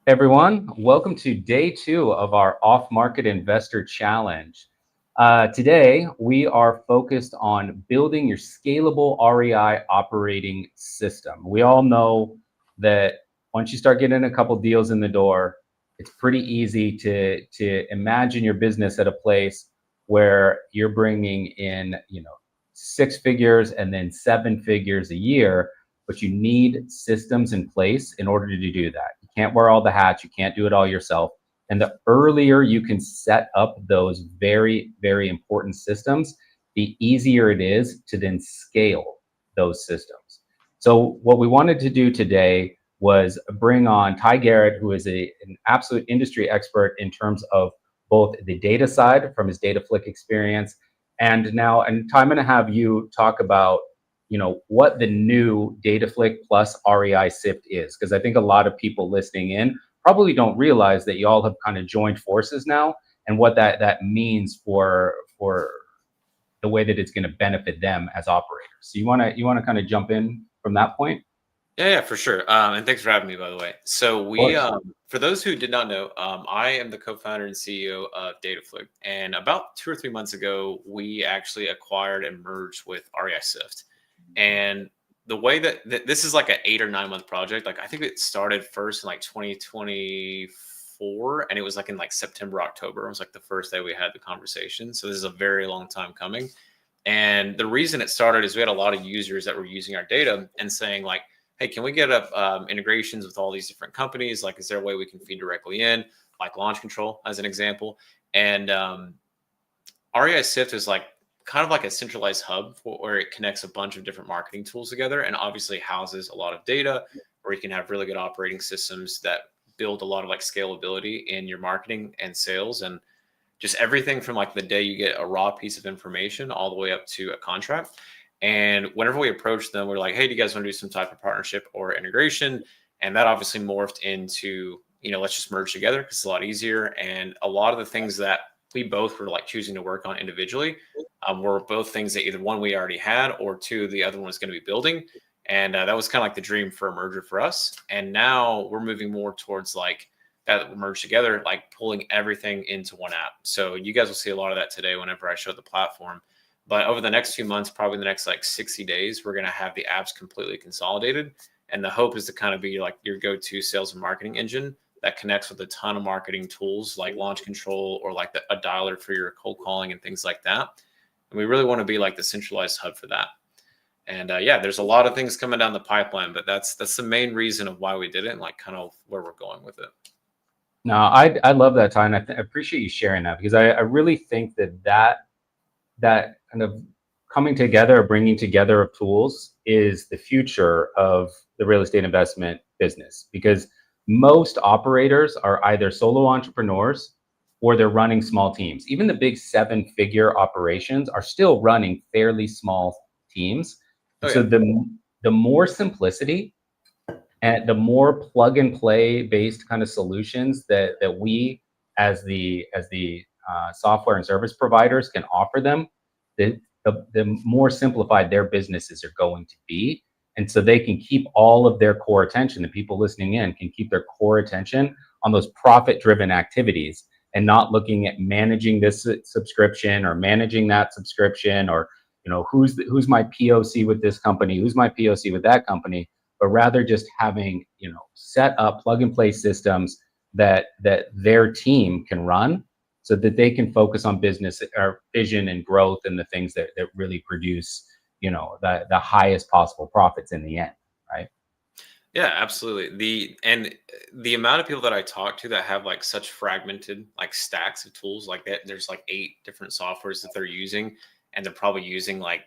Everyone, welcome to day 2 of our off-market investor challenge. Today, we are focused on building your scalable REI operating system. We all know that once you start getting a couple deals in the door, it's pretty easy to imagine your business at a place where you're bringing in, 6 figures and then 7 figures a year, but you need systems in place in order to do that. You can't wear all the hats, you can't do it all yourself. And the earlier you can set up those very, very important systems, the easier it is to then scale those systems. So what we wanted to do today was bring on Ty Garrett, who is an absolute industry expert in terms of both the data side from his DataFlik experience, and Ty, I'm going to have you talk about what the new DataFlik plus REISift is, because I think a lot of people listening in probably don't realize that you all have kind of joined forces now, and what that means for the way that it's going to benefit them as operators. So you want to kind of jump in from that point? Yeah, for sure. And thanks for having me, by the way. So for those who did not know, I am the co-founder and CEO of DataFlik. And about 2 or 3 months ago, we actually acquired and merged with REISift. And the way that this is like an 8 or 9 month project, like I think it started first in like 2024, and it was like in like September, October. It was like the first day we had the conversation. So this is a very long time coming. And the reason it started is we had a lot of users that were using our data and saying like, hey, can we get up integrations with all these different companies? Like, is there a way we can feed directly in, like launch control as an example? And REISift is like kind of like a centralized hub where it connects a bunch of different marketing tools together, and obviously houses a lot of data where you can have really good operating systems that build a lot of like scalability in your marketing and sales, and just everything from like the day you get a raw piece of information all the way up to a contract. And whenever we approached them, we're like, hey, do you guys want to do some type of partnership or integration? And that obviously morphed into, let's just merge together because it's a lot easier. And a lot of the things that we both were like choosing to work on individually were both things that either one we already had, or two, the other one was going to be building. And that was kind of like the dream for a merger for us. And now we're moving more towards like that merge together, like pulling everything into one app. So you guys will see a lot of that today whenever I show the platform. But over the next few months, probably the next like 60 days, we're going to have the apps completely consolidated. And the hope is to kind of be like your go-to sales and marketing engine that connects with a ton of marketing tools like launch control or like a dialer for your cold calling and things like that. And we really want to be like the centralized hub for that. And there's a lot of things coming down the pipeline, but that's the main reason of why we did it and like kind of where we're going with it. No, I love that, Ty, and I appreciate you sharing that, because I really think that kind of coming together, bringing together of tools is the future of the real estate investment business, because most operators are either solo entrepreneurs or they're running small teams. Even the big 7-figure operations are still running fairly small teams. So the more simplicity and the more plug and play based kind of solutions that we as the software and service providers can offer them, the more simplified their businesses are going to be. And so they can keep all of their core attention, the people listening in can keep their core attention on those profit-driven activities and not looking at managing this subscription or managing that subscription, or who's my POC with this company, who's my POC with that company, but rather just having set up plug and play systems that their team can run, so that they can focus on business or vision and growth and the things that really produce, the highest possible profits in the end, right? Yeah, absolutely. The amount of people that I talk to that have like such fragmented like stacks of tools like that, there's like 8 different softwares that they're using, and they're probably using like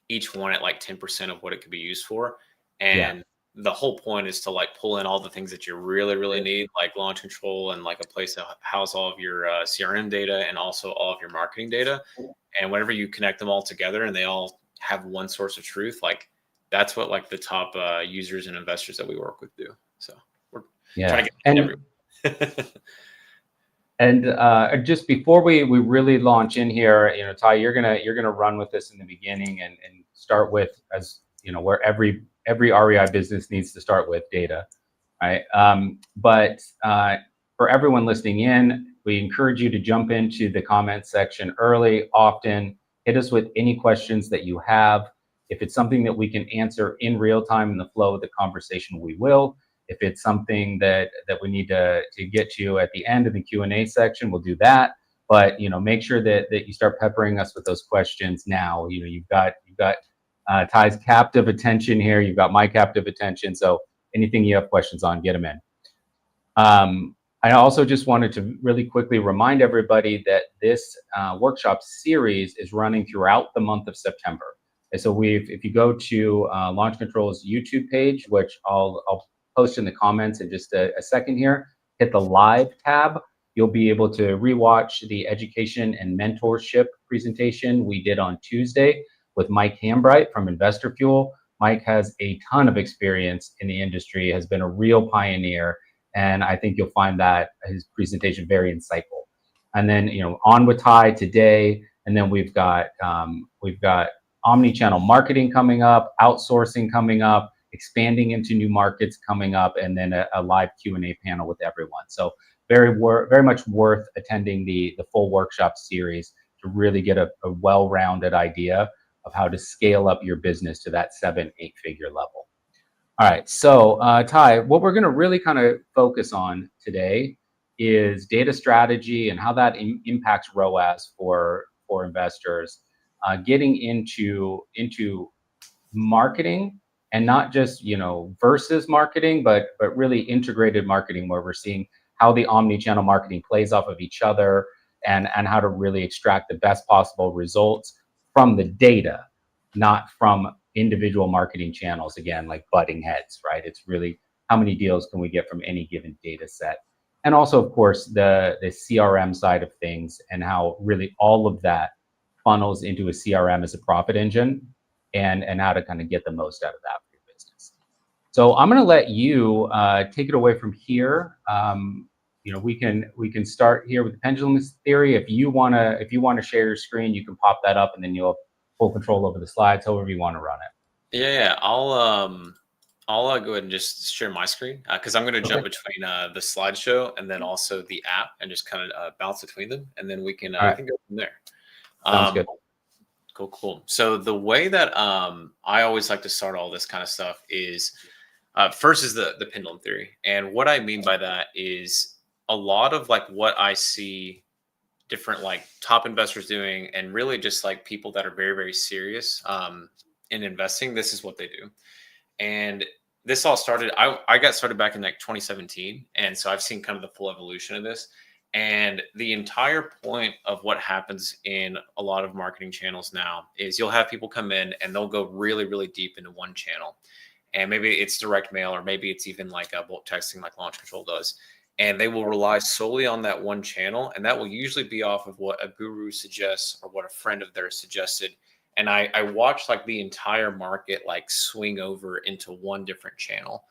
each one at like 10% of what it could be used for. And the whole point is to like pull in all the things that you really, really need, like launch control and like a place to house all of your CRM data and also all of your marketing data. And whenever you connect them all together and they all have one source of truth, like that's what like the top users and investors that we work with do. So we're trying to get everyone. And just before we really launch in here, Ty, you're gonna run with this in the beginning and start with, as where every REI business needs to start with, data. right? But for everyone listening in, we encourage you to jump into the comment section early, often. Hit us with any questions that you have. If it's something that we can answer in real time in the flow of the conversation, we will. If it's something that we need to get to at the end of the Q&A section, we'll do that. But make sure that you start peppering us with those questions now. You've got Ty's captive attention here. You've got my captive attention. So anything you have questions on, get them in. I also just wanted to really quickly remind everybody that this workshop series is running throughout the month of September. And so if you go to Launch Control's YouTube page, which I'll post in the comments in just a second here, hit the live tab. You'll be able to rewatch the education and mentorship presentation we did on Tuesday with Mike Hambright from Investor Fuel. Mike has a ton of experience in the industry, has been a real pioneer, and I think you'll find that his presentation very insightful. And then on with Ty today, and then we've got omni-channel marketing coming up, outsourcing coming up, expanding into new markets coming up, and then a live Q&A panel with everyone. So very much worth attending the full workshop series to really get a well-rounded idea of how to scale up your business to that 7-8 figure level. All right, so Ty, what we're going to really kind of focus on today is data strategy and how that impacts ROAS for investors, getting into marketing, and not just versus marketing, but really integrated marketing, where we're seeing how the omni-channel marketing plays off of each other, and how to really extract the best possible results from the data, not from individual marketing channels, again, like butting heads, right? It's really how many deals can we get from any given data set. And also, of course, the CRM side of things, and how really all of that funnels into a CRM as a profit engine, and how to kind of get the most out of that for your business. So I'm going to let you take it away from here. We can start here with the pendulum theory. If you want to share your screen, you can pop that up, and then you'll have full control over the slides, however you want to run it. Yeah, I'll go ahead and just share my screen, because I'm going to jump between the slideshow and then also the app, and just kind of bounce between them, and then we can go from there. Sounds good. Cool. So the way that I always like to start all this kind of stuff is first is the pendulum theory. And what I mean by that is a lot of like what I see different like top investors doing, and really just like people that are very, very serious in investing, this is what they do. And this all started, I got started back in like 2017. And so I've seen kind of the full evolution of this. And the entire point of what happens in a lot of marketing channels now is you'll have people come in and they'll go really, really deep into one channel. And maybe it's direct mail, or maybe it's even like bulk texting like Launch Control does. And they will rely solely on that one channel. And that will usually be off of what a guru suggests or what a friend of theirs suggested. And I watched like the entire market like swing over into one different channel.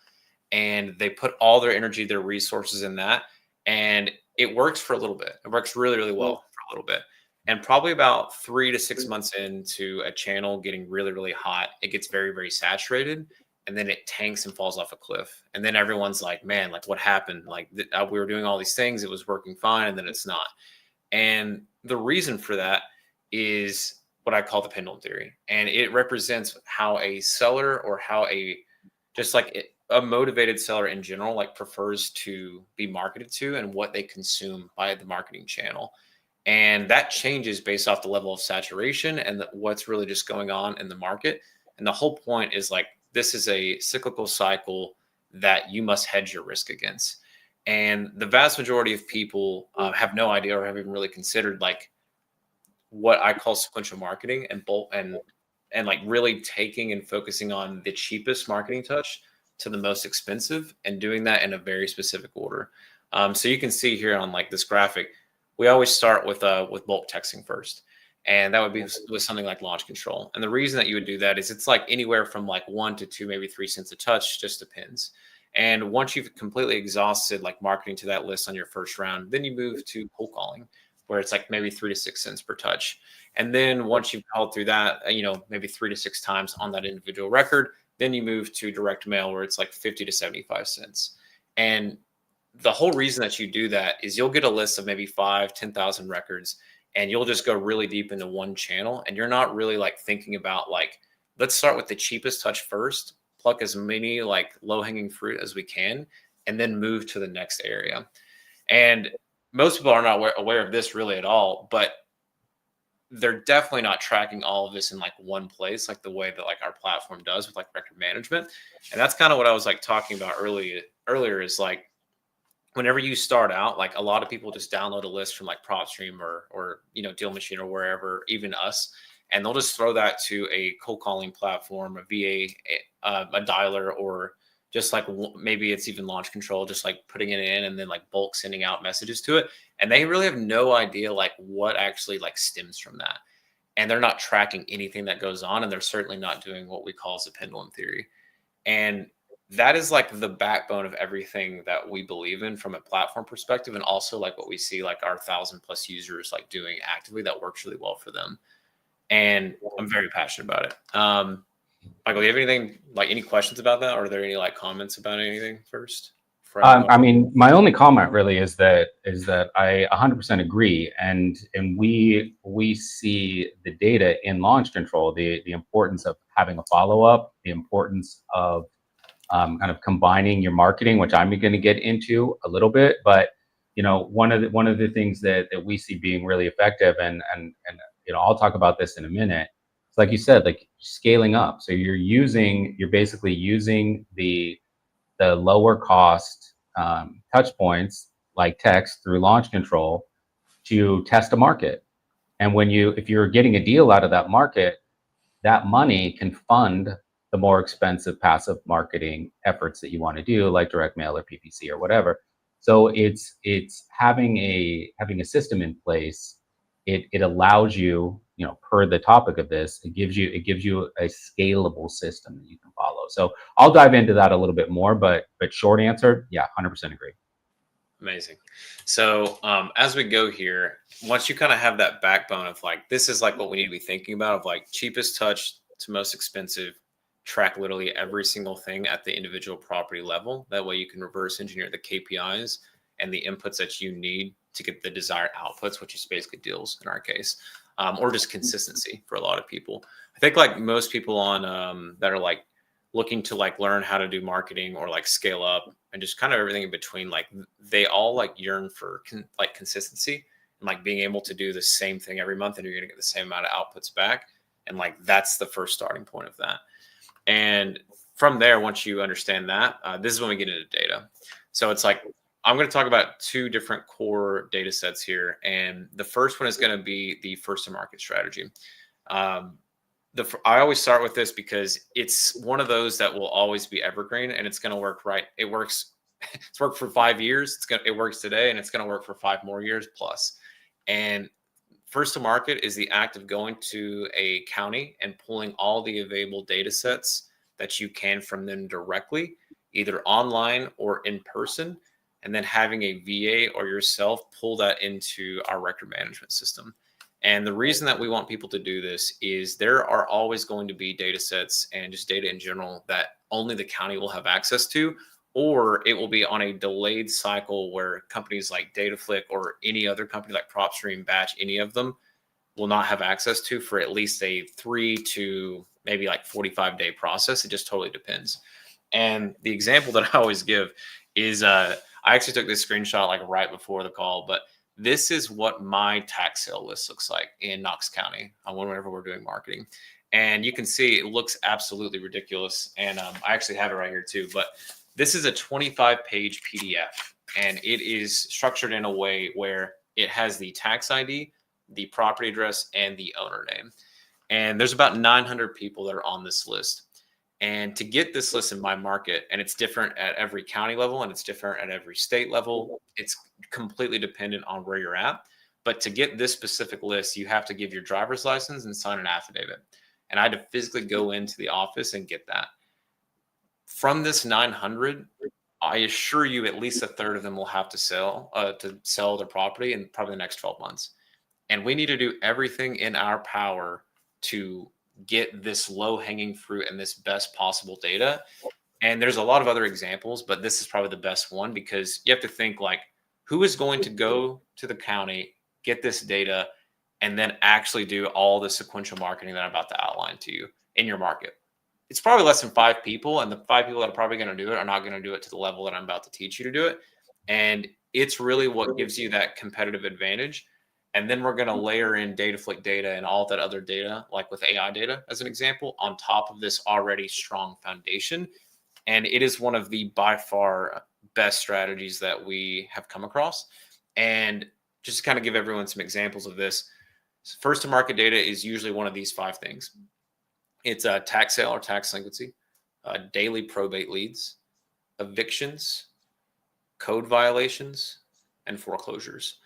And they put all their energy, their resources in that. And it works for a little bit. It works really, really well for a little bit. And probably about 3 to 6 months into a channel getting really, really hot, it gets very, very saturated. And then it tanks and falls off a cliff. And then everyone's like, man, like what happened? Like we were doing all these things. It was working fine. And then it's not. And the reason for that is what I call the pendulum theory. And it represents how a seller, or how a motivated seller in general, like prefers to be marketed to, and what they consume by the marketing channel. And that changes based off the level of saturation and what's really just going on in the market. And the whole point is like, this is a cyclical cycle that you must hedge your risk against. And the vast majority of people have no idea, or haven't even really considered like what I call sequential marketing, and bulk and like really taking and focusing on the cheapest marketing touch to the most expensive, and doing that in a very specific order. So you can see here on like this graphic, we always start with bulk texting first. And that would be with something like Launch Control. And the reason that you would do that is it's like anywhere from like 1 to 2, maybe 3 cents a touch, just depends. And once you've completely exhausted like marketing to that list on your first round, then you move to cold calling, where it's like maybe 3 to 6 cents per touch. And then once you've called through that, maybe 3 to 6 times on that individual record, then you move to direct mail, where it's like 50 to 75 cents. And the whole reason that you do that is you'll get a list of maybe 10,000 records, and you'll just go really deep into one channel, and you're not really like thinking about like, let's start with the cheapest touch first, pluck as many like low hanging fruit as we can, and then move to the next area. And most people are not aware of this really at all, but they're definitely not tracking all of this in like one place, like the way that like our platform does with like record management. And that's kind of what I was like talking about earlier is like, whenever you start out, like a lot of people just download a list from like PropStream or Deal Machine or wherever, even us, and they'll just throw that to a cold calling platform, a VA, a dialer, or just like maybe it's even launch control, just like putting it in and then like bulk sending out messages to it, and they really have no idea like what actually like stems from that, and they're not tracking anything that goes on, and they're certainly not doing what we call as a pendulum theory. And that is like the backbone of everything that we believe in from a platform perspective, and also like what we see like our 1,000+ users like doing actively that works really well for them. And I'm very passionate about it. Michael, do you have anything like any questions about that, or are there any like comments about anything first? I mean, my only comment really is that I 100% agree, and we see the data in launch control, the importance of having a follow up, the importance of kind of combining your marketing, which I'm going to get into a little bit. But one of the things that we see being really effective, and I'll talk about this in a minute. It's like you said, like scaling up. So you're basically using the lower cost touch points like text through launch control to test a market. And if you're getting a deal out of that market, that money can fund the more expensive passive marketing efforts that you want to do, like direct mail or PPC or whatever. So it's having a system in place. It allows you, per the topic of this, it gives you a scalable system that you can follow. So I'll dive into that a little bit more, but short answer, yeah, 100% agree. Amazing. So as we go here, once you kind of have that backbone of like, this is like what we need to be thinking about, of like cheapest touch to most expensive, track literally every single thing at the individual property level. That way you can reverse engineer the KPIs and the inputs that you need to get the desired outputs, which is basically deals in our case, or just consistency for a lot of people. I think like most people on that are like looking to like learn how to do marketing or like scale up and just kind of everything in between, like they all like yearn for like consistency and like being able to do the same thing every month, and you're going to get the same amount of outputs back. And like that's the first starting point of that. And from there, once you understand that, this is when we get into data. So it's like, I'm going to talk about two different core data sets here. And the first one is going to be the first to market strategy. I always start with this because it's one of those that will always be evergreen, and it's going to work right. It works. It's worked for 5 years. It works today, and it's going to work for 5 more years plus. And first to market is the act of going to a county and pulling all the available data sets that you can from them directly, either online or in person, and then having a VA or yourself pull that into our record management system. And the reason that we want people to do this is there are always going to be data sets and just data in general that only the county will have access to, or it will be on a delayed cycle where companies like DataFlik or any other company like PropStream, Batch, any of them will not have access to for at least a 3 to maybe like 45-day process. It just totally depends. And the example that I always give is I actually took this screenshot like right before the call, but this is what my tax sale list looks like in Knox County whenever we're doing marketing. And you can see it looks absolutely ridiculous. And I actually have it right here too, but this is a 25-page PDF, and it is structured in a way where it has the tax ID, the property address, and the owner name. And there's about 900 people that are on this list. And to get this list in my market, and it's different at every county level and it's different at every state level, it's completely dependent on where you're at. But to get this specific list, you have to give your driver's license and sign an affidavit. And I had to physically go into the office and get that. From this 900, I assure you at least a third of them will have to sell their property in probably the next 12 months. And we need to do everything in our power to get this low hanging fruit and this best possible data. And there's a lot of other examples, but this is probably the best one because you have to think like, who is going to go to the county, get this data, and then actually do all the sequential marketing that I'm about to outline to you in your market? It's probably less than 5 people, and the 5 people that are probably going to do it are not going to do it to the level that I'm about to teach you to do it. And it's really what gives you that competitive advantage. And then we're going to layer in DataFlik data and all that other data, like with AI data as an example, on top of this already strong foundation. And it is one of the by far best strategies that we have come across. And just to kind of give everyone some examples of this, first to market data is usually one of these 5 things. It's a tax sale or tax delinquency, daily probate leads, evictions, code violations, and foreclosures.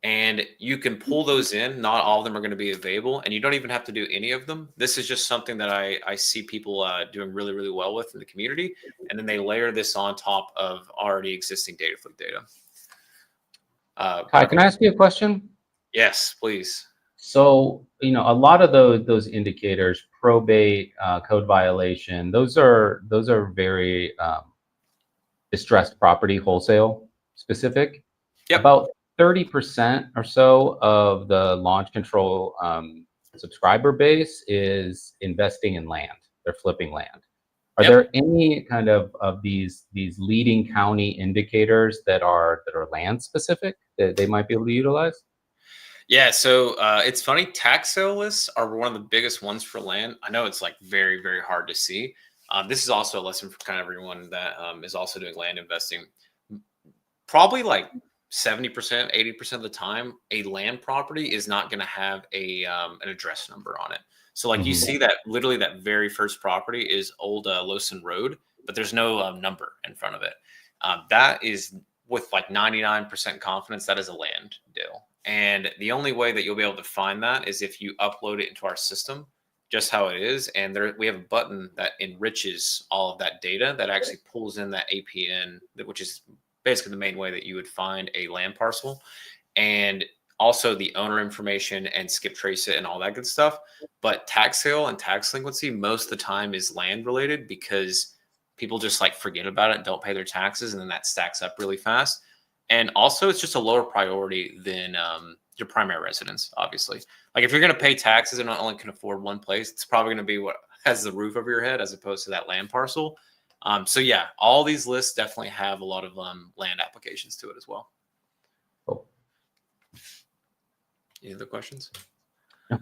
And you can pull those in. Not all of them are going to be available, and you don't even have to do any of them. This is just something that I see people doing really, really well with in the community. And then they layer this on top of already existing DataFlik data. Kai, can I ask you a question? Yes, please. So, a lot of those indicators, probate, code violation, those are very distressed property wholesale specific. Yep. About 30% or so of the launch control subscriber base is investing in land. They're flipping land. Are there any kind of these leading county indicators that are land specific that they might be able to utilize? Yeah, so it's funny. Tax sale lists are one of the biggest ones for land. I know it's like very, very hard to see. This is also a lesson for kind of everyone that is also doing land investing. Probably like 70%, 80% of the time, a land property is not going to have an address number on it. So like you see that literally that very first property is old Lowson Road, but there's no number in front of it. That is with like 99% confidence that is a land deal. And the only way that you'll be able to find that is if you upload it into our system, just how it is. And we have a button that enriches all of that data that actually pulls in that APN, which is basically the main way that you would find a land parcel, and also the owner information and skip trace it and all that good stuff. But tax sale and tax delinquency most of the time is land related because people just like forget about it and don't pay their taxes, and then that stacks up really fast. And also it's just a lower priority than your primary residence, obviously. Like if you're going to pay taxes and only can afford one place, it's probably going to be what has the roof over your head as opposed to that land parcel. So yeah, all these lists definitely have a lot of land applications to it as well. Cool. Any other questions? Yeah.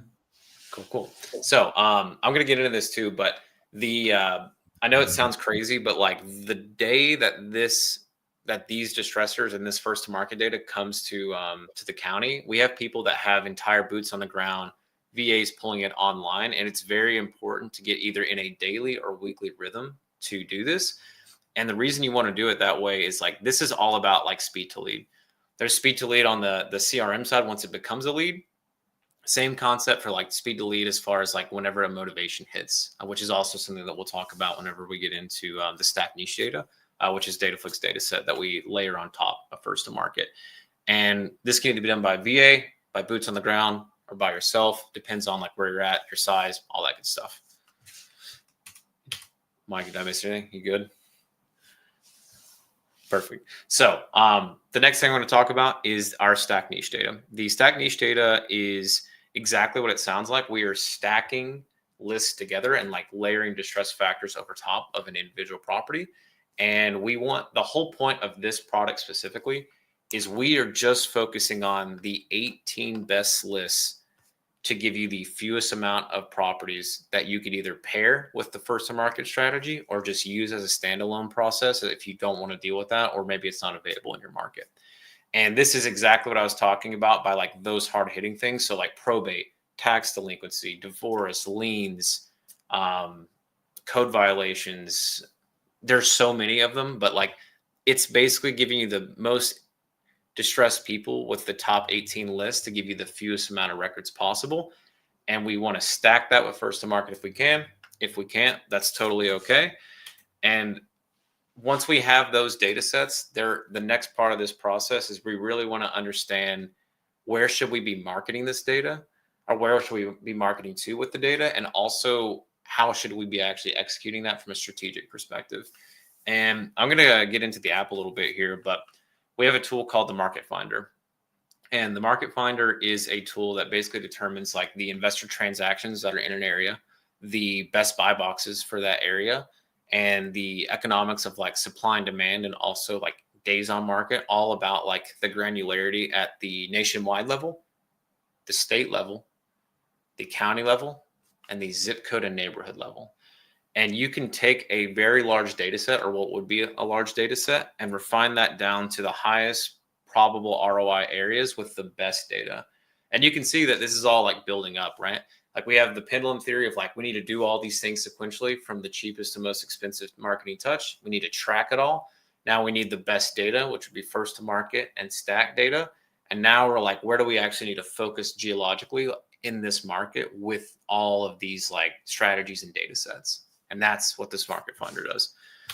Cool. So I'm going to get into this too, but I know it sounds crazy, but like the day that these distressors and this first to market data comes to the county, we have people that have entire boots on the ground, VAs pulling it online, and it's very important to get either in a daily or weekly rhythm to do this. And the reason you want to do it that way is like this is all about like speed to lead. There's speed to lead on the CRM side once it becomes a lead. Same concept for like speed to lead as far as like whenever a motivation hits, which is also something that we'll talk about whenever we get into the stack niche data, which is DataFlik's data set that we layer on top of first to market. And this can either be done by VA, by boots on the ground, or by yourself. Depends on like where you're at, your size, all that good stuff. Mike, did I miss anything? You good? Perfect. So the next thing I want to talk about is our stack niche data. The stack niche data is exactly what it sounds like. We are stacking lists together and like layering distress factors over top of an individual property. And we want the whole point of this product specifically is we are just focusing on the 18 best lists to give you the fewest amount of properties that you could either pair with the first to market strategy or just use as a standalone process if you don't want to deal with that, or maybe it's not available in your market. And this is exactly what I was talking about by like those hard hitting things. So like probate, tax delinquency, divorce, liens, code violations. There's so many of them, but like it's basically giving you the most distressed people with the top 18 lists to give you the fewest amount of records possible. And we want to stack that with first to market if we can. If we can't, that's totally okay. And once we have those data sets, the next part of this process is we really want to understand where should we be marketing this data, or where should we be marketing to with the data, and also how should we be actually executing that from a strategic perspective. And I'm going to get into the app a little bit here, but we have a tool called the Market Finder. And the Market Finder is a tool that basically determines like the investor transactions that are in an area, the best buy boxes for that area, and the economics of like supply and demand, and also like days on market, all about like the granularity at the nationwide level, the state level, the county level, and the zip code and neighborhood level. And you can take a very large data set, or what would be a large data set, and refine that down to the highest probable ROI areas with the best data. And you can see that this is all like building up, right? Like we have the pendulum theory of like, we need to do all these things sequentially from the cheapest to most expensive marketing touch. We need to track it all. Now we need the best data, which would be first to market and stack data. And now we're like, where do we actually need to focus geologically in this market with all of these like strategies and data sets? And that's what this Market Finder does.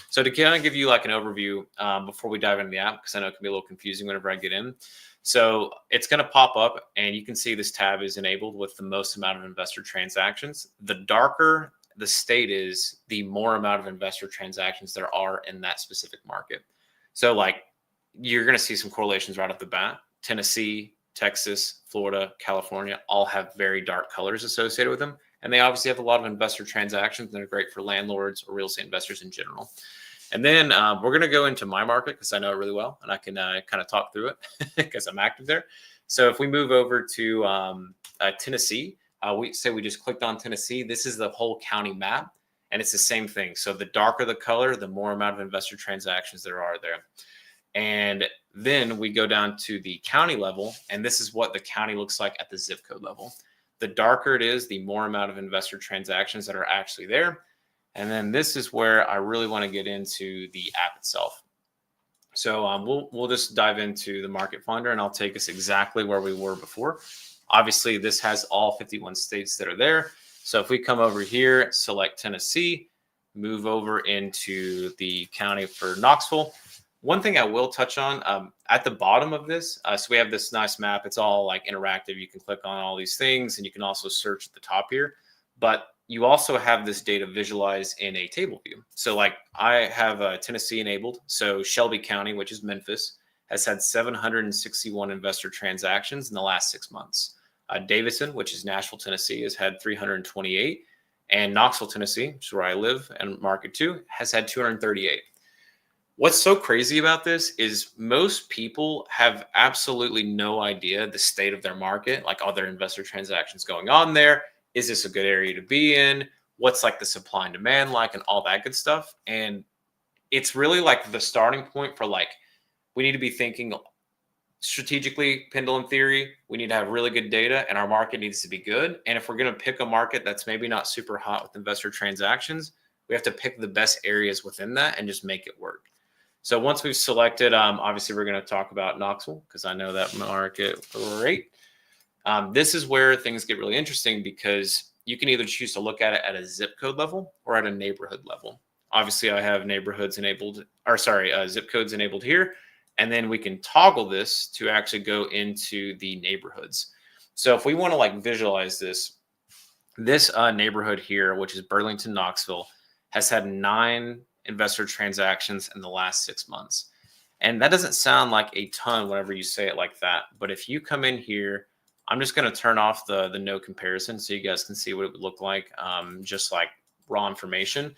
So to kind of give you like an overview before we dive into the app, because I know it can be a little confusing whenever I get in. So it's going to pop up and you can see this tab is enabled with the most amount of investor transactions. The darker the state is, the more amount of investor transactions there are in that specific market. So like you're going to see some correlations right off the bat. Tennessee, Texas, Florida, California all have very dark colors associated with them. And they obviously have a lot of investor transactions that are great for landlords or real estate investors in general. And then we're going to go into my market because I know it really well and I can kind of talk through it because I'm active there. So if we move over to Tennessee, we just clicked on Tennessee. This is the whole county map and it's the same thing. So the darker the color, the more amount of investor transactions there are there. And then we go down to the county level, and this is what the county looks like at the zip code level. The darker it is, the more amount of investor transactions that are actually there. And then this is where I really want to get into the app itself. So we'll just dive into the Market Finder, and I'll take us exactly where we were before. Obviously, this has all 51 states that are there. So if we come over here, select Tennessee, move over into the county for Knoxville. One thing I will touch on at the bottom of this, so we have this nice map. It's all like interactive. You can click on all these things and you can also search at the top here. But you also have this data visualized in a table view. So like I have Tennessee enabled. So Shelby County, which is Memphis, has had 761 investor transactions in the last 6 months. Davidson, which is Nashville, Tennessee, has had 328. And Knoxville, Tennessee, which is where I live and market too, has had 238. What's so crazy about this is most people have absolutely no idea the state of their market. Like, are there investor transactions going on there? Is this a good area to be in? What's like the supply and demand like, and all that good stuff. And it's really like the starting point for like, we need to be thinking strategically, pendulum theory. We need to have really good data and our market needs to be good. And if we're going to pick a market that's maybe not super hot with investor transactions, we have to pick the best areas within that and just make it work. So once we've selected, obviously we're going to talk about Knoxville because I know that market great. This is where things get really interesting because you can either choose to look at it at a zip code level or at a neighborhood level. Obviously, I have neighborhoods enabled, zip codes enabled here. And then we can toggle this to actually go into the neighborhoods. So if we want to like visualize this neighborhood here, which is Burlington, Knoxville, has had 9 investor transactions in the last 6 months. And that doesn't sound like a ton whenever you say it like that. But if you come in here, I'm just going to turn off the no comparison so you guys can see what it would look like, just like raw information.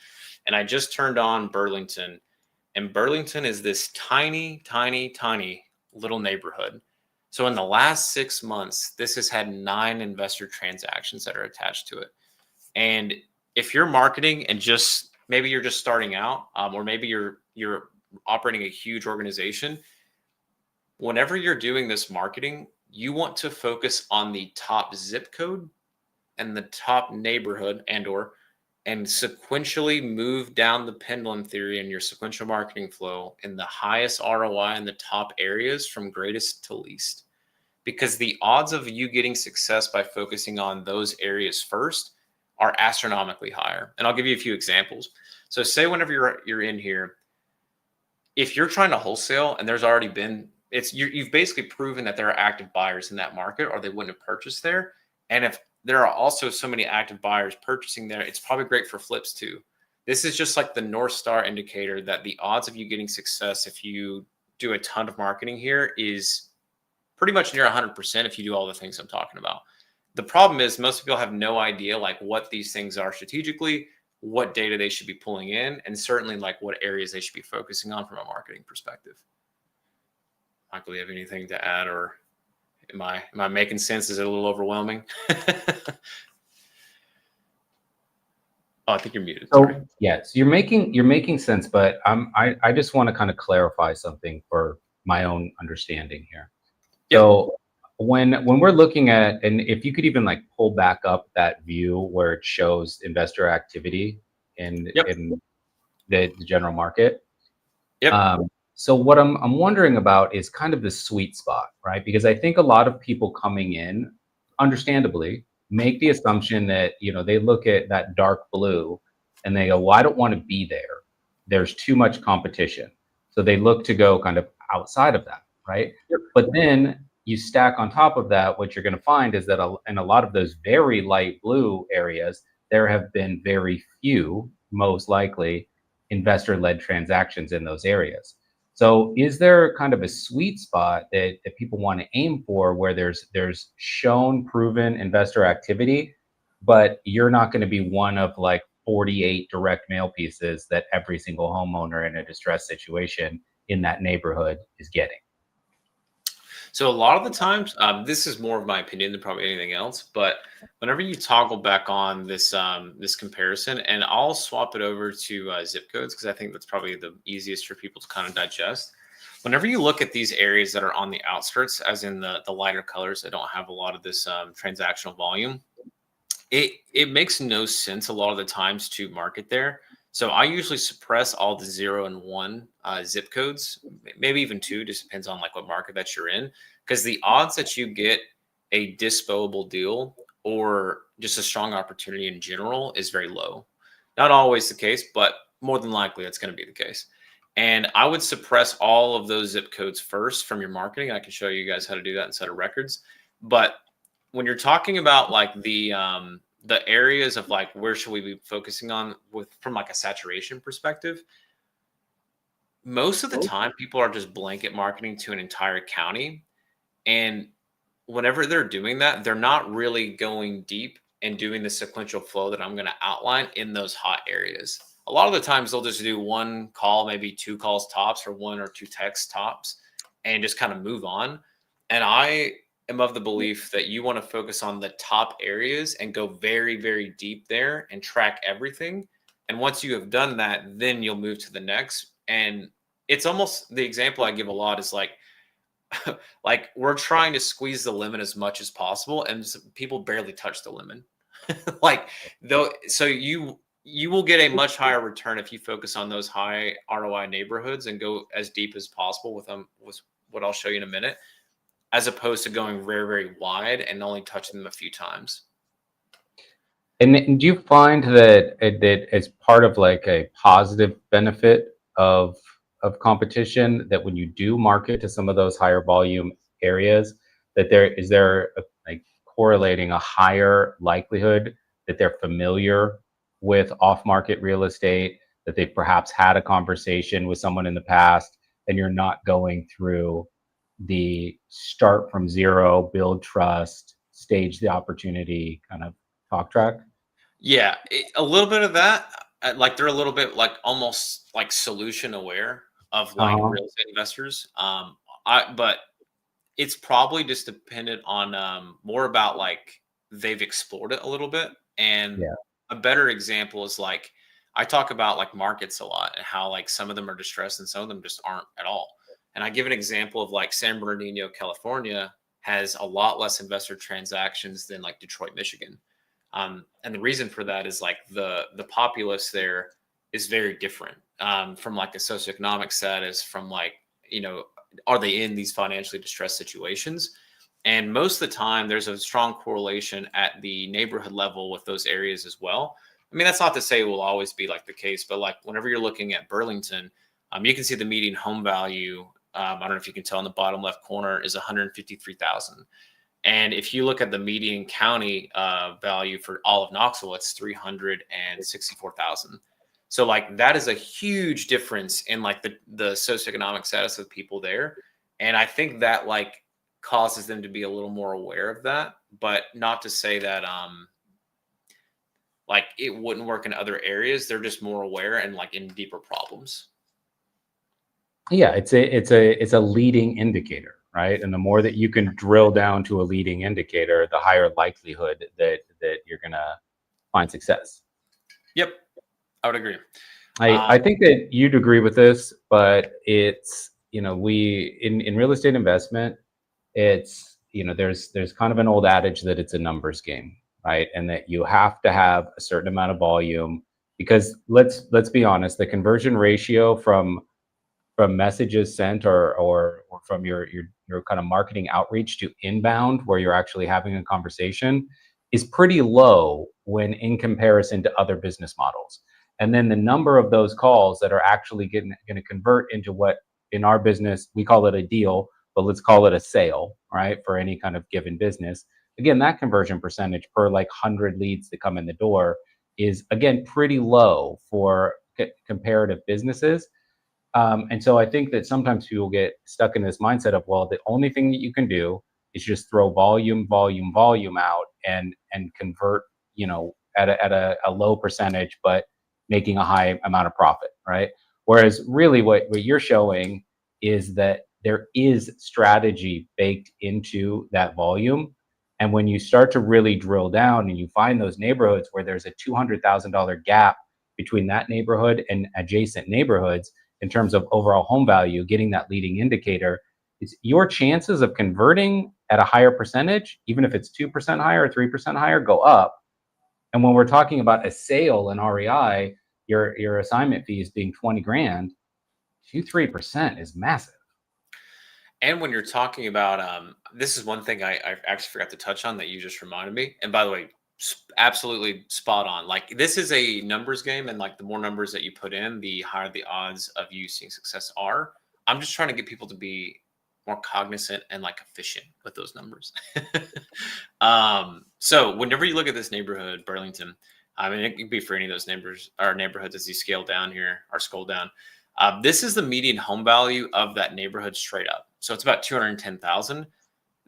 And I just turned on Burlington. And Burlington is this tiny, tiny, tiny little neighborhood. So in the last 6 months, this has had 9 investor transactions that are attached to it. And if you're marketing and maybe you're just starting out, or maybe you're operating a huge organization, whenever you're doing this marketing, you want to focus on the top zip code and the top neighborhood and sequentially move down the pendulum theory in your sequential marketing flow in the highest ROI in the top areas from greatest to least. Because the odds of you getting success by focusing on those areas first are astronomically higher. And I'll give you a few examples. So say whenever you're in here, if you're trying to wholesale and there's already been, you've basically proven that there are active buyers in that market or they wouldn't have purchased there. And if there are also so many active buyers purchasing there, it's probably great for flips too, This is just like the North Star indicator that the odds of you getting success if you do a ton of marketing here is pretty much near 100% if you do all the things I'm talking about. The problem is most people have no idea like what these things are strategically, what data they should be pulling in, and certainly like what areas they should be focusing on from a marketing perspective. Michael, do you have anything to add, or am I making sense? Is it a little overwhelming? Oh, I think you're muted. Sorry. So yes, you're making sense, but I just want to kind of clarify something for my own understanding here. Yep. So when we're looking at, and if you could even like pull back up that view where it shows investor activity in Yep. in the general market. Yep. So what I'm wondering about is kind of the sweet spot, right? Because I think a lot of people coming in, understandably, make the assumption that, they look at that dark blue and they go, well, I don't want to be there. There's too much competition. So they look to go kind of outside of that, right? Yep. But then you stack on top of that, what you're going to find is that in a lot of those very light blue areas, there have been very few, most likely, investor-led transactions in those areas. So is there kind of a sweet spot that people want to aim for where there's shown proven investor activity, but you're not going to be one of like 48 direct mail pieces that every single homeowner in a distressed situation in that neighborhood is getting? So a lot of the times, this is more of my opinion than probably anything else. But whenever you toggle back on this this comparison, and I'll swap it over to zip codes because I think that's probably the easiest for people to kind of digest. Whenever you look at these areas that are on the outskirts, as in the lighter colors that don't have a lot of this transactional volume, it makes no sense a lot of the times to market there. So I usually suppress all the 0 and 1 zip codes, maybe even 2, just depends on like what market that you're in. Because the odds that you get a disposable deal or just a strong opportunity in general is very low. Not always the case, but more than likely that's going to be the case. And I would suppress all of those zip codes first from your marketing. I can show you guys how to do that in Set of Records. But when you're talking about like the areas of like where should we be focusing on from like a saturation perspective, most of the time people are just blanket marketing to an entire county, and whenever they're doing that, they're not really going deep and doing the sequential flow that I'm going to outline in those hot areas. A lot of the times they'll just do one call, maybe 2 calls tops, or 1 or 2 texts tops, and just kind of move on. And I am of the belief that you want to focus on the top areas and go very, very deep there and track everything. And once you have done that, then you'll move to the next. And it's almost the example I give a lot is like, like we're trying to squeeze the lemon as much as possible, and people barely touch the lemon. Like though, so you will get a much higher return if you focus on those high ROI neighborhoods and go as deep as possible with them, with what I'll show you in a minute, as opposed to going very, very wide and only touching them a few times. And do you find that as part of like a positive benefit of competition, that when you do market to some of those higher volume areas, that there like correlating a higher likelihood that they're familiar with off-market real estate, that they've perhaps had a conversation with someone in the past, and you're not going through the start from zero, build trust, stage the opportunity kind of talk track? Yeah, a little bit of that. Like they're a little bit like almost like solution aware of like Uh-huh. real estate investors. But it's probably just dependent on more about like they've explored it a little bit. And Yeah. a better example is like I talk about like markets a lot and how like some of them are distressed and some of them just aren't at all. And I give an example of like San Bernardino, California has a lot less investor transactions than like Detroit, Michigan. And the reason for that is like the populace there is very different from like a socioeconomic status, from like, are they in these financially distressed situations? And most of the time, there's a strong correlation at the neighborhood level with those areas as well. I mean, that's not to say it will always be like the case, but like whenever you're looking at Burlington, you can see the median home value. I don't know if you can tell in the bottom left corner is 153,000. And if you look at the median county value for all of Knoxville, it's 364,000. So like that is a huge difference in like the socioeconomic status of people there. And I think that like causes them to be a little more aware of that, but not to say that like it wouldn't work in other areas. They're just more aware and like in deeper problems. Yeah, it's a leading indicator, right? And the more that you can drill down to a leading indicator, the higher likelihood that you're gonna find success. Yep, I would agree. I think that you'd agree with this, but it's, we in real estate investment, it's, there's kind of an old adage that it's a numbers game, right? And that you have to have a certain amount of volume, because let's be honest, the conversion ratio from messages sent or from your kind of marketing outreach to inbound, where you're actually having a conversation, is pretty low when in comparison to other business models. And then the number of those calls that are actually going to convert into what in our business we call it a deal, but let's call it a sale, right? For any kind of given business. Again, that conversion percentage per like 100 leads that come in the door is again pretty low for comparative businesses. And so I think that sometimes people get stuck in this mindset of, well, the only thing that you can do is just throw volume out and convert, at a low percentage, but making a high amount of profit, right? Whereas really what you're showing is that there is strategy baked into that volume. And when you start to really drill down and you find those neighborhoods where there's a $200,000 gap between that neighborhood and adjacent neighborhoods, in terms of overall home value, getting that leading indicator, is your chances of converting at a higher percentage, even if it's 2% higher or 3% higher, go up. And when we're talking about a sale in REI, your assignment fees being 20 grand, 2-3% is massive. And when you're talking about, this is one thing I actually forgot to touch on that you just reminded me. And by the way, absolutely spot on. Like this is a numbers game, and like the more numbers that you put in, the higher the odds of you seeing success are. I'm just trying to get people to be more cognizant and like efficient with those numbers. So whenever you look at this neighborhood, Burlington, I mean, it could be for any of those neighbors or neighborhoods as you scale down here or scroll down. This is the median home value of that neighborhood straight up. So it's about 210,000.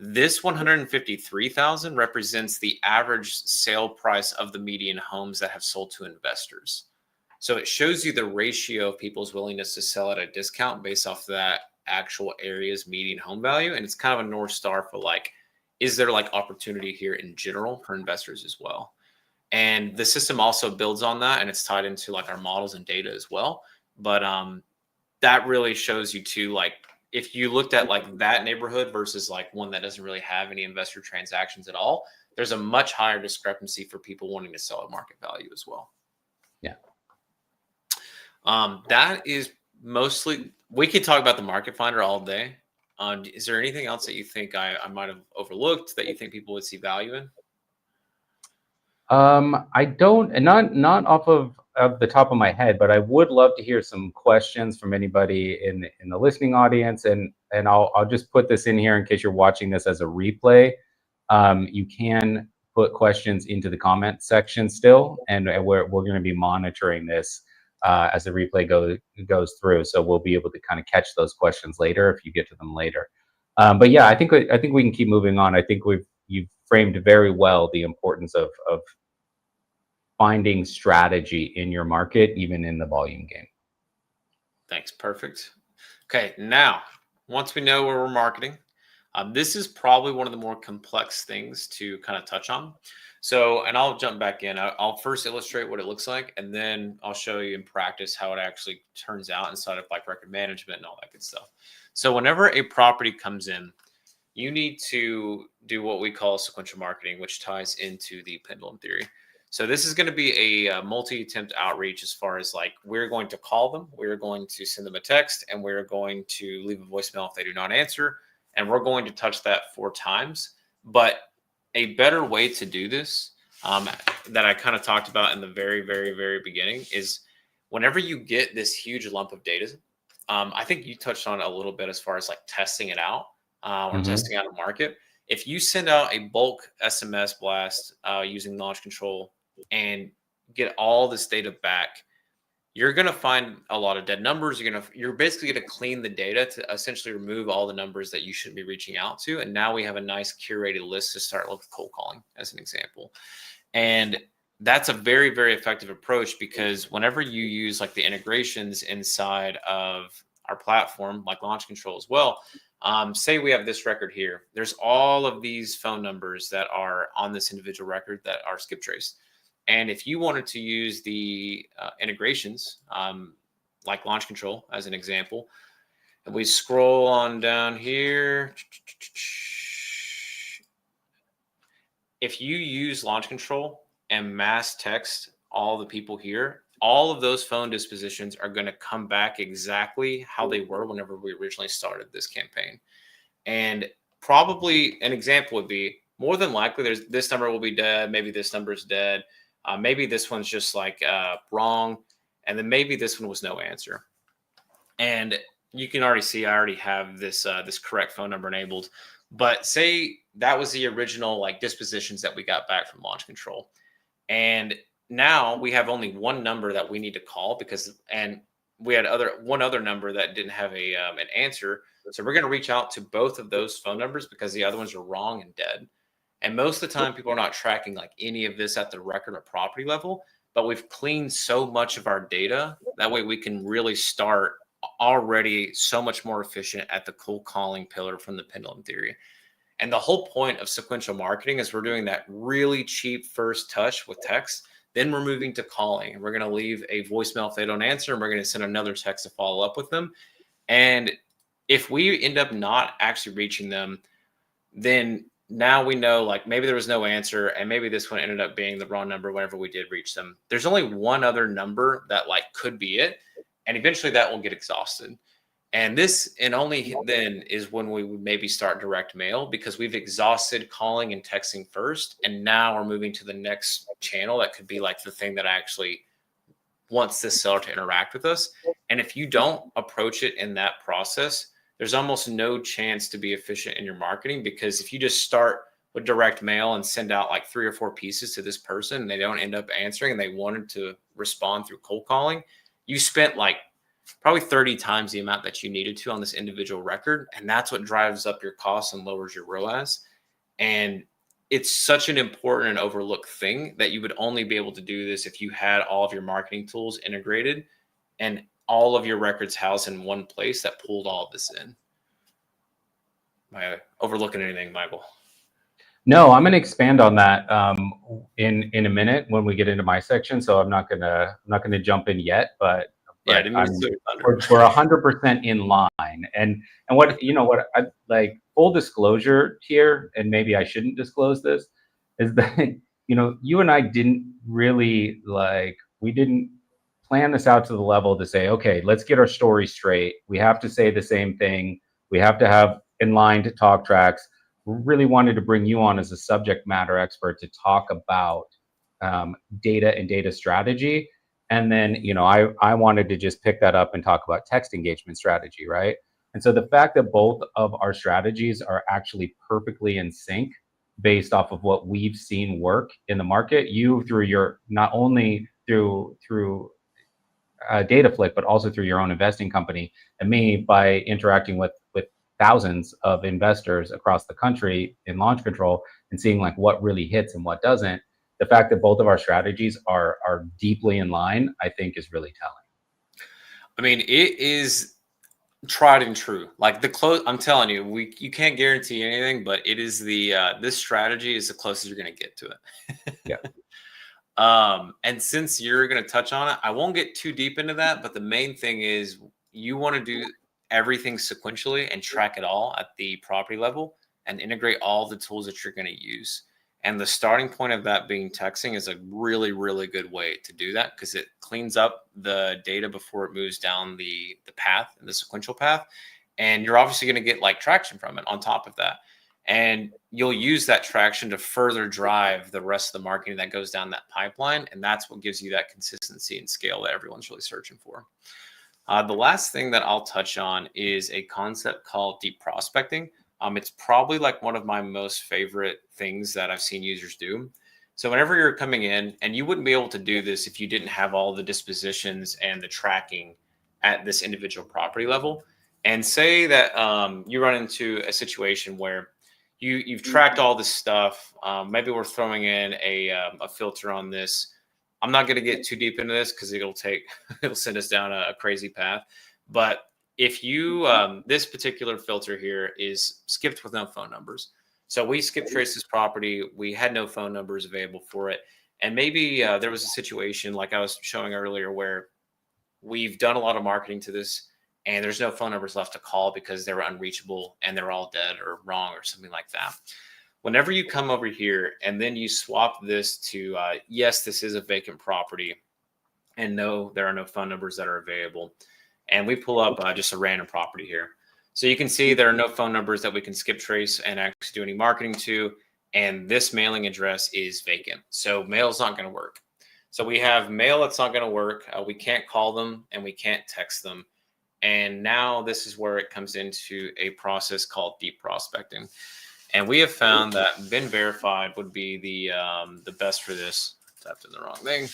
This 153,000 represents the average sale price of the median homes that have sold to investors. So it shows you the ratio of people's willingness to sell at a discount based off that actual area's median home value. And it's kind of a North Star for like, is there like opportunity here in general for investors as well? And the system also builds on that, and it's tied into like our models and data as well. But that really shows you too, like if you looked at like that neighborhood versus like one that doesn't really have any investor transactions at all, there's a much higher discrepancy for people wanting to sell at market value as well. Yeah. That is mostly, we could talk about the market finder all day. Is there anything else that you think I might have overlooked that you think people would see value in? I don't, and not off of the top of my head, but I would love to hear some questions from anybody in the listening audience, and I'll just put this in here in case you're watching this as a replay. You can put questions into the comment section still, and we're going to be monitoring this as the replay goes through, so we'll be able to kind of catch those questions later if you get to them later. But yeah, I think we can keep moving on. I think you've framed very well the importance of finding strategy in your market, even in the volume game. Thanks. Perfect. Okay. Now, once we know where we're marketing, this is probably one of the more complex things to kind of touch on. So, and I'll jump back in. I'll first illustrate what it looks like, and then I'll show you in practice how it actually turns out inside of like record management and all that good stuff. So whenever a property comes in, you need to do what we call sequential marketing, which ties into the pendulum theory. So this is going to be a multi-attempt outreach as far as like, we're going to call them, we're going to send them a text, and we're going to leave a voicemail if they do not answer. And we're going to touch that 4 times. But a better way to do this that I kind of talked about in the very, very, very beginning is whenever you get this huge lump of data, I think you touched on it a little bit as far as like testing it out or testing out a market. If you send out a bulk SMS blast using launch control and get all this data back, you're going to find a lot of dead numbers. You're basically going to clean the data to essentially remove all the numbers that you shouldn't be reaching out to. And now we have a nice curated list to start with cold calling as an example. And that's a very, very effective approach, because whenever you use like the integrations inside of our platform, like Launch Control as well, say we have this record here, there's all of these phone numbers that are on this individual record that are skip traced. And if you wanted to use the integrations, like Launch Control as an example, and we scroll on down here, if you use Launch Control and mass text all the people here, all of those phone dispositions are going to come back exactly how they were whenever we originally started this campaign. And probably an example would be, more than likely, there's this number will be dead. Maybe this number is dead. Maybe this one's just like wrong. And then maybe this one was no answer. And you can already see I already have this this correct phone number enabled. But say that was the original like dispositions that we got back from Launch Control. And now we have only one number that we need to call, and we had one other number that didn't have an answer. So we're going to reach out to both of those phone numbers because the other ones are wrong and dead. And most of the time, people are not tracking like any of this at the record or property level, but we've cleaned so much of our data. That way we can really start already so much more efficient at the cold calling pillar from the pendulum theory. And the whole point of sequential marketing is we're doing that really cheap first touch with text. Then we're moving to calling, and we're going to leave a voicemail if they don't answer, and we're going to send another text to follow up with them. And if we end up not actually reaching them, then now we know like maybe there was no answer, and maybe this one ended up being the wrong number whenever we did reach them. There's only one other number that like could be it, and eventually that will get exhausted. And this, and only then, is when we would maybe start direct mail, because we've exhausted calling and texting first, and now we're moving to the next channel that could be like the thing that actually wants this seller to interact with us. And if you don't approach it in that process, there's almost no chance to be efficient in your marketing, because if you just start with direct mail and send out like 3 or 4 pieces to this person and they don't end up answering and they wanted to respond through cold calling, you spent like probably 30 times the amount that you needed to on this individual record. And that's what drives up your costs and lowers your ROAS. And it's such an important and overlooked thing that you would only be able to do this if you had all of your marketing tools integrated and all of your records housed in one place that pulled all of this in. Am I overlooking anything, Michael? No, I'm going to expand on that in a minute when we get into my section. So I'm not gonna jump in yet, but yeah, I didn't mean to we're 100% in line. And what I like, full disclosure here, and maybe I shouldn't disclose this, is that you and I didn't really we didn't plan this out to the level to say, okay, let's get our story straight. We have to say the same thing. We have to have in-line talk tracks. We really wanted to bring you on as a subject matter expert to talk about data and data strategy. And then, I wanted to just pick that up and talk about text engagement strategy, right? And so the fact that both of our strategies are actually perfectly in sync based off of what we've seen work in the market, you through your, not only through DataFlik, but also through your own investing company, and me by interacting with thousands of investors across the country in Launch Control and seeing like what really hits and what doesn't. The fact that both of our strategies are deeply in line, I think, is really telling. I mean, it is tried and true. Like I'm telling you, you can't guarantee anything, but it is this strategy is the closest you're going to get to it. Yeah. And since you're going to touch on it, I won't get too deep into that. But the main thing is you want to do everything sequentially and track it all at the property level and integrate all the tools that you're going to use. And the starting point of that being texting is a really, really good way to do that, because it cleans up the data before it moves down the path, the sequential path. And you're obviously going to get like traction from it on top of that. And you'll use that traction to further drive the rest of the marketing that goes down that pipeline. And that's what gives you that consistency and scale that everyone's really searching for. The last thing that I'll touch on is a concept called deep prospecting. It's probably like one of my most favorite things that I've seen users do. So whenever you're coming in, and you wouldn't be able to do this if you didn't have all the dispositions and the tracking at this individual property level. And say that you run into a situation where you've tracked all this stuff. Maybe we're throwing in a filter on this. I'm not going to get too deep into this because it'll send us down a crazy path. But if you this particular filter here is skipped with no phone numbers. So we skip traced this property. We had no phone numbers available for it. And maybe there was a situation like I was showing earlier where we've done a lot of marketing to this and there's no phone numbers left to call because they were unreachable and they're all dead or wrong or something like that. Whenever you come over here and then you swap this to, yes, this is a vacant property and no, there are no phone numbers that are available. And we pull up just a random property here. So you can see there are no phone numbers that we can skip trace and actually do any marketing to. And this mailing address is vacant. So mail's not going to work. So we have mail that's not going to work. We can't call them and we can't text them. And now this is where it comes into a process called deep prospecting. And we have found that been verified would be the best for this. Tapped in the wrong thing.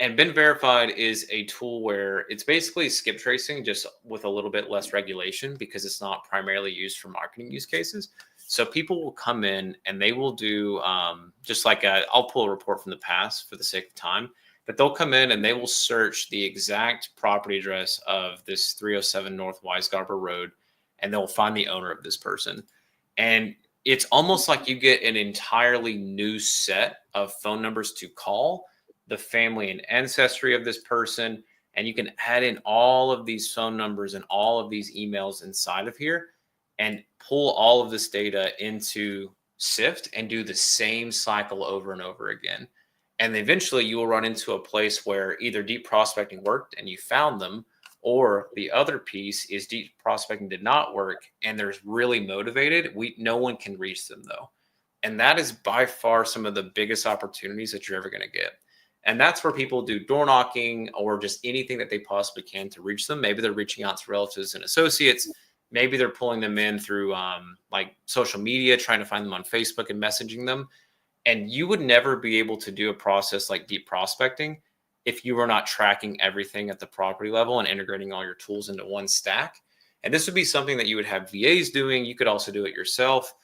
And been verified is a tool where it's basically skip tracing, just with a little bit less regulation because it's not primarily used for marketing use cases. So people will come in and they will do just like I'll pull a report from the past for the sake of time, but they'll come in and they will search the exact property address of this 307 North Weisgarber Road, and they'll find the owner of this person. And it's almost like you get an entirely new set of phone numbers to call, the family and ancestry of this person, and you can add in all of these phone numbers and all of these emails inside of here and pull all of this data into SIFT and do the same cycle over and over again. And eventually you will run into a place where either deep prospecting worked and you found them, or the other piece is deep prospecting did not work and they're really motivated. No one can reach them though. And that is by far some of the biggest opportunities that you're ever going to get. And that's where people do door knocking or just anything that they possibly can to reach them. Maybe they're reaching out to relatives and associates. Maybe they're pulling them in through like social media, trying to find them on Facebook and messaging them. And you would never be able to do a process like deep prospecting if you were not tracking everything at the property level and integrating all your tools into one stack. And this would be something that you would have VAs doing. You could also do it yourself.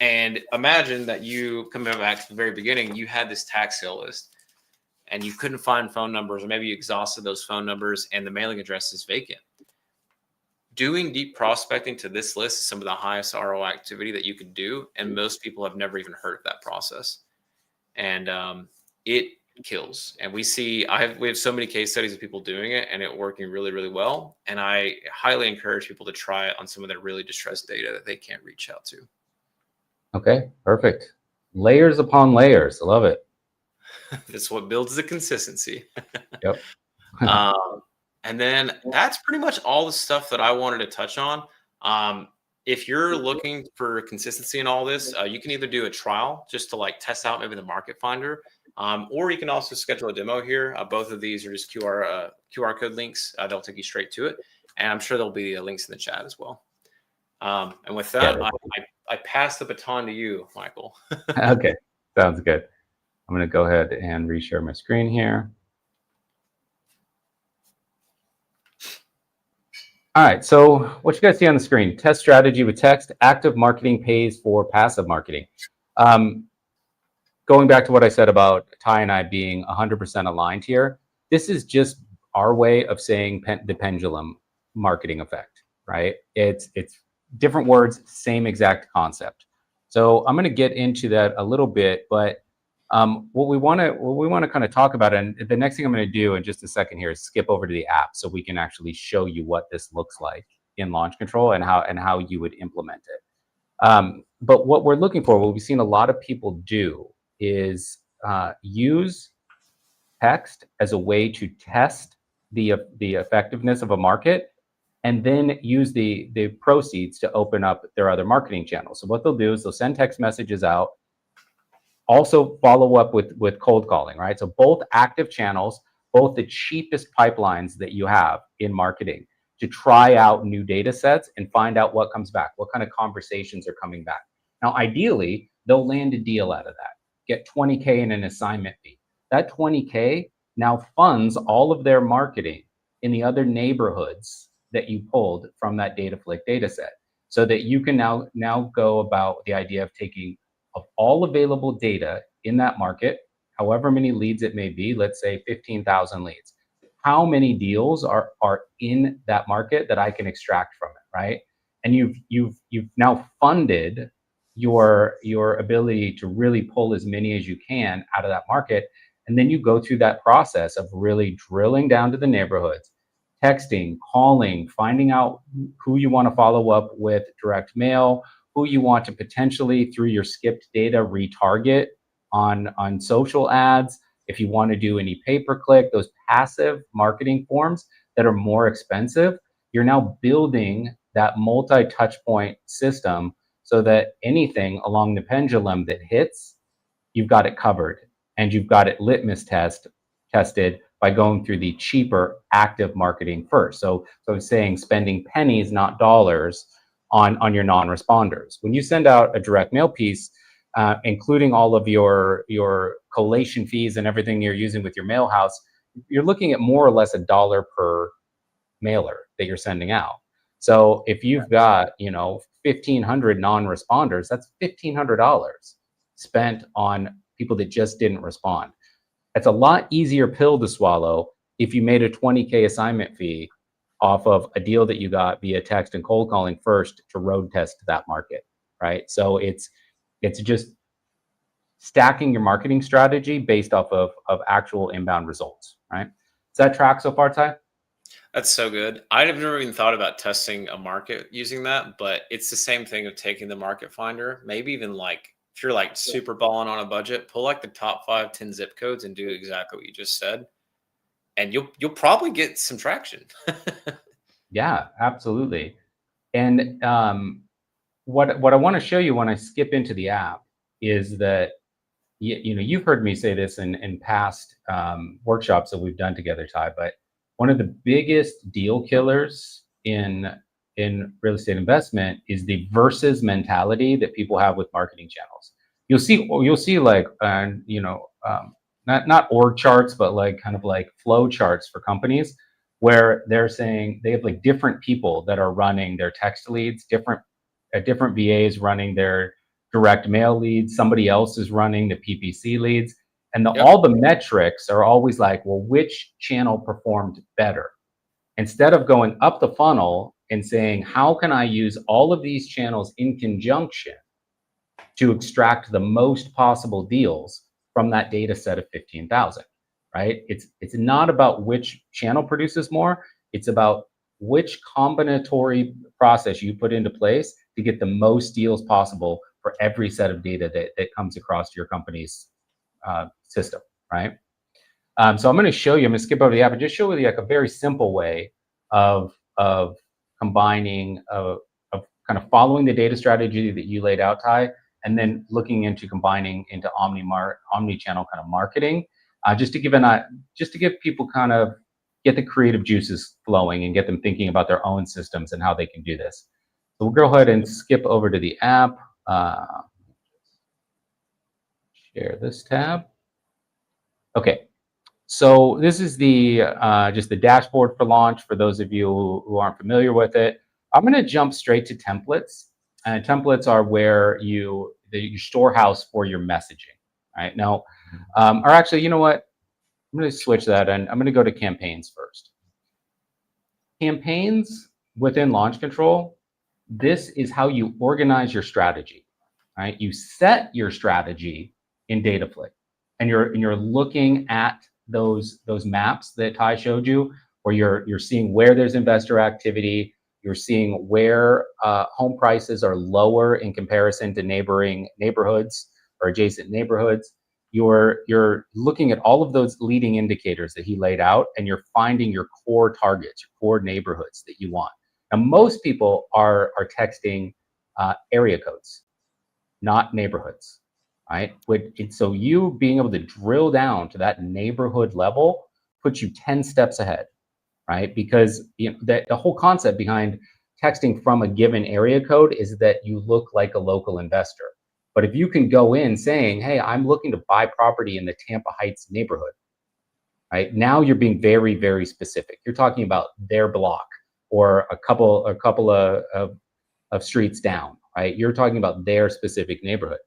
And imagine that you, coming back to the very beginning, you had this tax sale list and you couldn't find phone numbers, or maybe you exhausted those phone numbers and the mailing address is vacant. Doing deep prospecting to this list is some of the highest ROI activity that you could do. And most people have never even heard of that process. And it kills. And we have so many case studies of people doing it and it working really, really well. And I highly encourage people to try it on some of their really distressed data that they can't reach out to. Okay, perfect. Layers upon layers. I love it. That's what builds the consistency. Yep. And then that's pretty much all the stuff that I wanted to touch on. If you're looking for consistency in all this, you can either do a trial just to like test out maybe the market finder, or you can also schedule a demo here. Both of these are just QR code links. They'll take you straight to it. And I'm sure there'll be links in the chat as well. And with that, I pass the baton to you, Michael. Okay, sounds good. I'm going to go ahead and reshare my screen here. All right, so what you guys see on the screen, test strategy with text, active marketing pays for passive marketing. Going back to what I said about Ty and I being 100% aligned here, this is just our way of saying the pendulum marketing effect, right? It's different words, same exact concept. So I'm going to get into that a little bit, but what we want to kind of talk about, and the next thing I'm going to do in just a second here is skip over to the app so we can actually show you what this looks like in launch control and how you would implement it. But what we're looking for, what we've seen a lot of people do is use text as a way to test the effectiveness of a market, and then use the proceeds to open up their other marketing channels. So what they'll do is they'll send text messages out, also follow up with cold calling, right? So both active channels, both the cheapest pipelines that you have in marketing to try out new data sets and find out what comes back, what kind of conversations are coming back. Now, ideally, they'll land a deal out of that. get 20K in an assignment fee. That 20K now funds all of their marketing in the other neighborhoods that you pulled from that DataFlik data set, so that you can now go about the idea of taking of all available data in that market, however many leads it may be, let's say 15,000 leads. How many deals are in that market that I can extract from it, right? And you've now funded your ability to really pull as many as you can out of that market. And then you go through that process of really drilling down to the neighborhoods, texting, calling, finding out who you want to follow up with direct mail, who you want to potentially through your skipped data retarget on social ads. If you want to do any pay-per-click, those passive marketing forms that are more expensive, you're now building that multi-touch point system so that anything along the pendulum that hits, you've got it covered, and you've got it litmus tested by going through the cheaper active marketing first. So I'm saying spending pennies, not dollars, on your non-responders. When you send out a direct mail piece, including all of your collation fees and everything you're using with your mail house, you're looking at more or less $1 per mailer that you're sending out. So if you've got 1,500 non-responders, that's $1,500 spent on people that just didn't respond. It's a lot easier pill to swallow if you made a 20K assignment fee off of a deal that you got via text and cold calling first to road test that market, right? So it's just stacking your marketing strategy based off of actual inbound results, right? Does that track so far, Ty? That's so good. I've never even thought about testing a market using that, but it's the same thing of taking the market finder, maybe even like if you're like super balling on a budget, pull like the top 5, 10 zip codes and do exactly what you just said. And you'll probably get some traction. Yeah, absolutely. And what I want to show you when I skip into the app is that you've heard me say this in past workshops that we've done together, Ty, but one of the biggest deal killers in real estate investment is the versus mentality that people have with marketing channels. You'll see like not org charts, but like kind of like flow charts for companies where they're saying they have like different people that are running their text leads, different VAs running their direct mail leads, somebody else is running the PPC leads, and all the metrics are always like, well, which channel performed better? Instead of going up the funnel and saying, how can I use all of these channels in conjunction to extract the most possible deals from that data set of 15,000, right? It's not about which channel produces more. It's about which combinatory process you put into place to get the most deals possible for every set of data that comes across your company's system, right? So I'm going to show you, I'm going to skip over the app and just show you like a very simple way of combining, of kind of following the data strategy that you laid out, Ty, and then looking into combining into omni-channel kind of marketing, just to give people kind of get the creative juices flowing and get them thinking about their own systems and how they can do this. So we'll go ahead and skip over to the app. Share this tab. Okay, so this is the just the dashboard for launch for those of you who aren't familiar with it. I'm going to jump straight to templates, and templates are where your storehouse for your messaging. Right now, or actually, you know what? I'm going to switch that, and I'm going to go to campaigns first. Campaigns within Launch Control. This is how you organize your strategy. Right? You set your strategy in DataFlik, and you're looking at those maps that Ty showed you, where you're seeing where there's investor activity, you're seeing where home prices are lower in comparison to neighboring neighborhoods or adjacent neighborhoods. You're looking at all of those leading indicators that he laid out, and you're finding your core targets, your core neighborhoods that you want. Now, most people are texting area codes, not neighborhoods. Right? So you being able to drill down to that neighborhood level puts you 10 steps ahead, right? Because the whole concept behind texting from a given area code is that you look like a local investor. But if you can go in saying, hey, I'm looking to buy property in the Tampa Heights neighborhood, right? Now you're being very, very specific. You're talking about their block or a couple of streets down, right? You're talking about their specific neighborhood.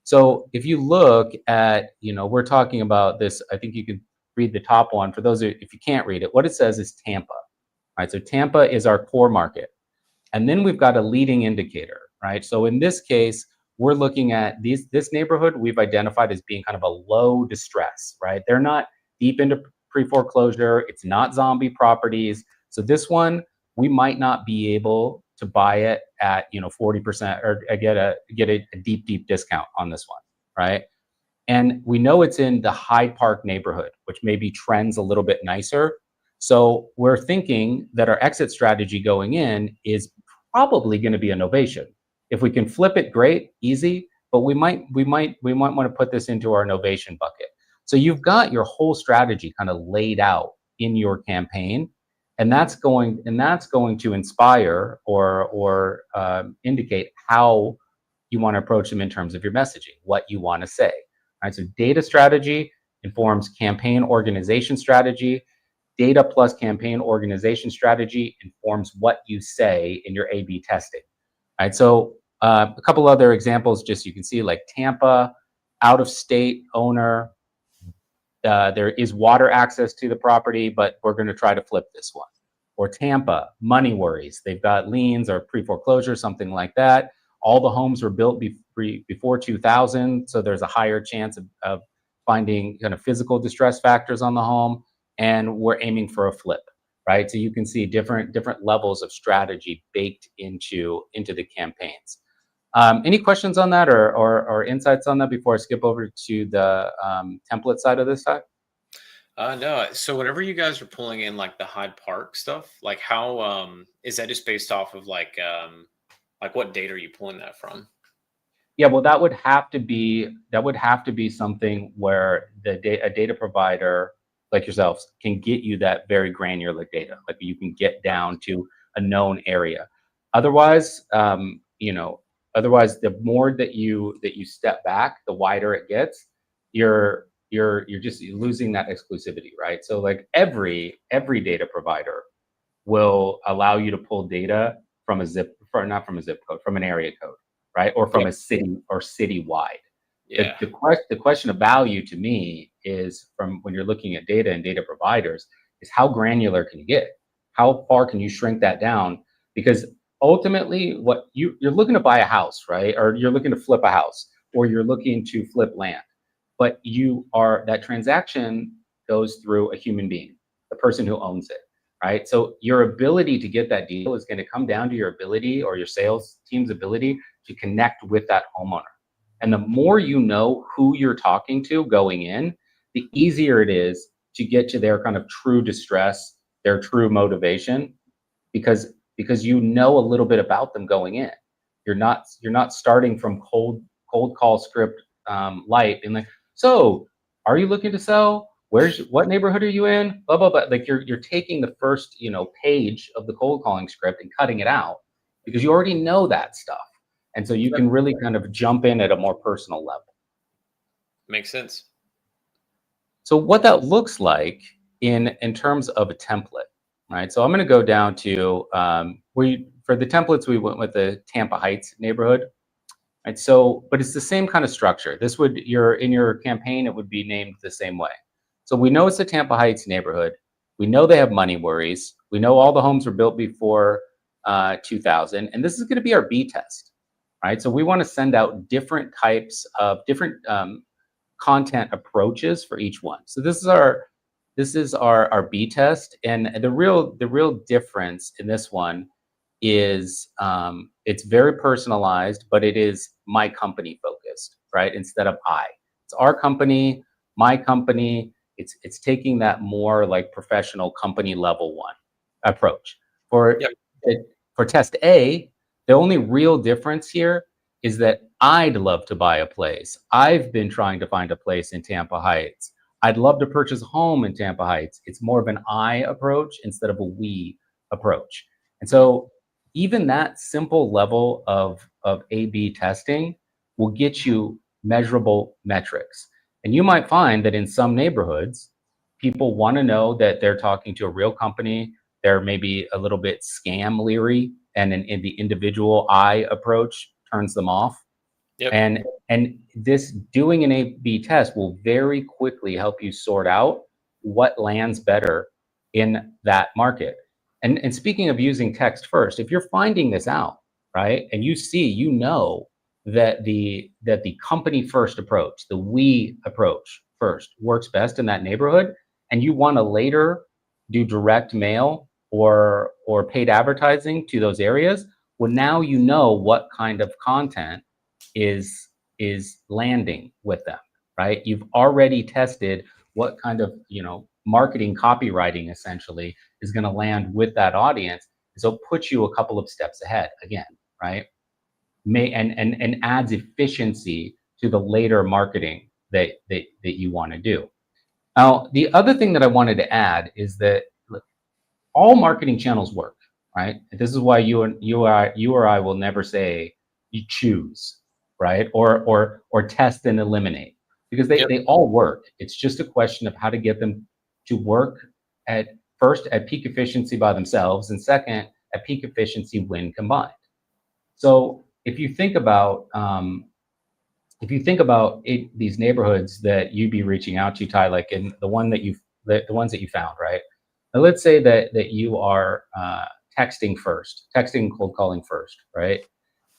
So if you look at, we're talking about this, I think you can read the top one. For those if you can't read it, what it says is Tampa, right? So Tampa is our core market. And then we've got a leading indicator, right? So in this case, we're looking at this neighborhood we've identified as being kind of a low distress, right? They're not deep into pre-foreclosure. It's not zombie properties. So this one, we might not be able to buy it at 40% or get a deep discount on this one, right? And we know it's in the Hyde Park neighborhood, which maybe trends a little bit nicer. So we're thinking that our exit strategy going in is probably going to be a novation. If we can flip it, great, easy. But we might want to put this into our novation bucket. So you've got your whole strategy kind of laid out in your campaign, and that's going to inspire or indicate how you want to approach them in terms of your messaging, what you want to say. All right, so data strategy informs campaign organization strategy. Data plus campaign organization strategy informs what you say in your A/B testing. All right, so a couple other examples, just so you can see, like Tampa, out of state owner. There is water access to the property, but we're going to try to flip this one. Or Tampa, money worries. They've got liens or pre-foreclosure, something like that. All the homes were built before 2000, so there's a higher chance of finding kind of physical distress factors on the home, and we're aiming for a flip, right? So you can see different levels of strategy baked into the campaigns. Any questions on that or insights on that before I skip over to the template side of this side? No. So whenever you guys are pulling in like the Hyde Park stuff, like how is that just based off of like what data are you pulling that from? Yeah, well, that would have to be something where a data provider like yourselves can get you that very granular data. Like you can get down to a known area. Otherwise, the more that you step back, the wider it gets. You're just losing that exclusivity, right? So like every data provider will allow you to pull data from not from a zip code, from an area code, right? Or from Yep. a city or citywide. Yeah. The question of value to me is, from when you're looking at data and data providers, is how granular can you get? How far can you shrink that down? Because ultimately, what you're looking to buy a house, right? Or you're looking to flip a house, or you're looking to flip land. But that transaction goes through a human being, the person who owns it, right? So your ability to get that deal is going to come down to your ability, or your sales team's ability, to connect with that homeowner. And the more you know who you're talking to going in, the easier it is to get to their kind of true distress, their true motivation, because you know a little bit about them going in. You're not starting from cold call script light and like, so are you looking to sell? What neighborhood are you in? Blah blah blah. Like you're taking the first page of the cold calling script and cutting it out because you already know that stuff. And so you can really kind of jump in at a more personal level. Makes sense. So what that looks like in terms of a template, right? So I'm going to go down to for the templates we went with the Tampa Heights neighborhood, right? So, but it's the same kind of structure. This would in your campaign it would be named the same way. So we know it's the Tampa Heights neighborhood. We know they have money worries. We know all the homes were built before 2000, and this is going to be our B test. Right, so we want to send out different types of different content approaches for each one. So this is our B test, and the real difference in this one is it's very personalized, but it is my company focused, right? Instead of I, it's our company, my company. It's taking that more like professional company level one approach for Yep. for test A. The only real difference here is that I'd love to buy a place. I've been trying to find a place in Tampa Heights. I'd love to purchase a home in Tampa Heights. It's more of an I approach instead of a we approach. And so even that simple level of A/B testing will get you measurable metrics. And you might find that in some neighborhoods, people want to know that they're talking to a real company. They're maybe a little bit scam leery, and in the individual eye approach turns them off. Yep. And this doing an A/B test will very quickly help you sort out what lands better in that market. And speaking of using text first, if you're finding this out, right, and you know that the company first approach, the we approach first works best in that neighborhood, and you want to later do direct mail or paid advertising to those areas, well, now you know what kind of content is landing with them, right? You've already tested what kind of, marketing copywriting essentially is going to land with that audience. So it puts you a couple of steps ahead again, right? And adds efficiency to the later marketing that you want to do. Now, the other thing that I wanted to add is that, look, all marketing channels work, right? This is why you or I will never say you choose, right? Or test and eliminate, because they all work. It's just a question of how to get them to work at first at peak efficiency by themselves, and second at peak efficiency when combined. So if you think about these neighborhoods that you'd be reaching out to, Ty, like in the ones that you found, right? Now, let's say that you are texting cold calling first, right?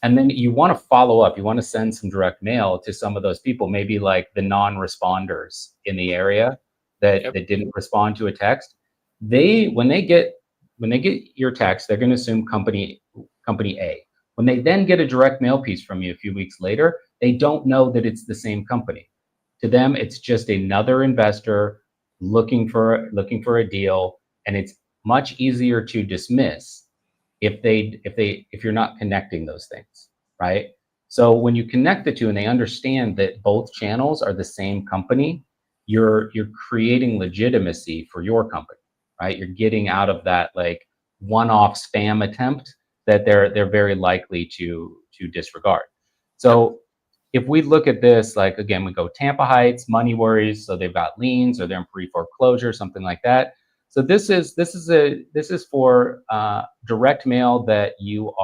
And then you want to follow up. You want to send some direct mail to some of those people, maybe like the non-responders in the area that didn't respond to a text. When they get your text, they're going to assume company A. When they then get a direct mail piece from you a few weeks later, they don't know that it's the same company. To them, it's just another investor looking for a deal, and it's much easier to dismiss if you're not connecting those things, right? So when you connect the two and they understand that both channels are the same company, you're creating legitimacy for your company, right? You're getting out of that like one-off spam attempt that they're very likely to disregard. So if we look at this, like again, we go Tampa Heights, money worries, so they've got liens or they're in pre-foreclosure, something like that. So this is for direct mail that you've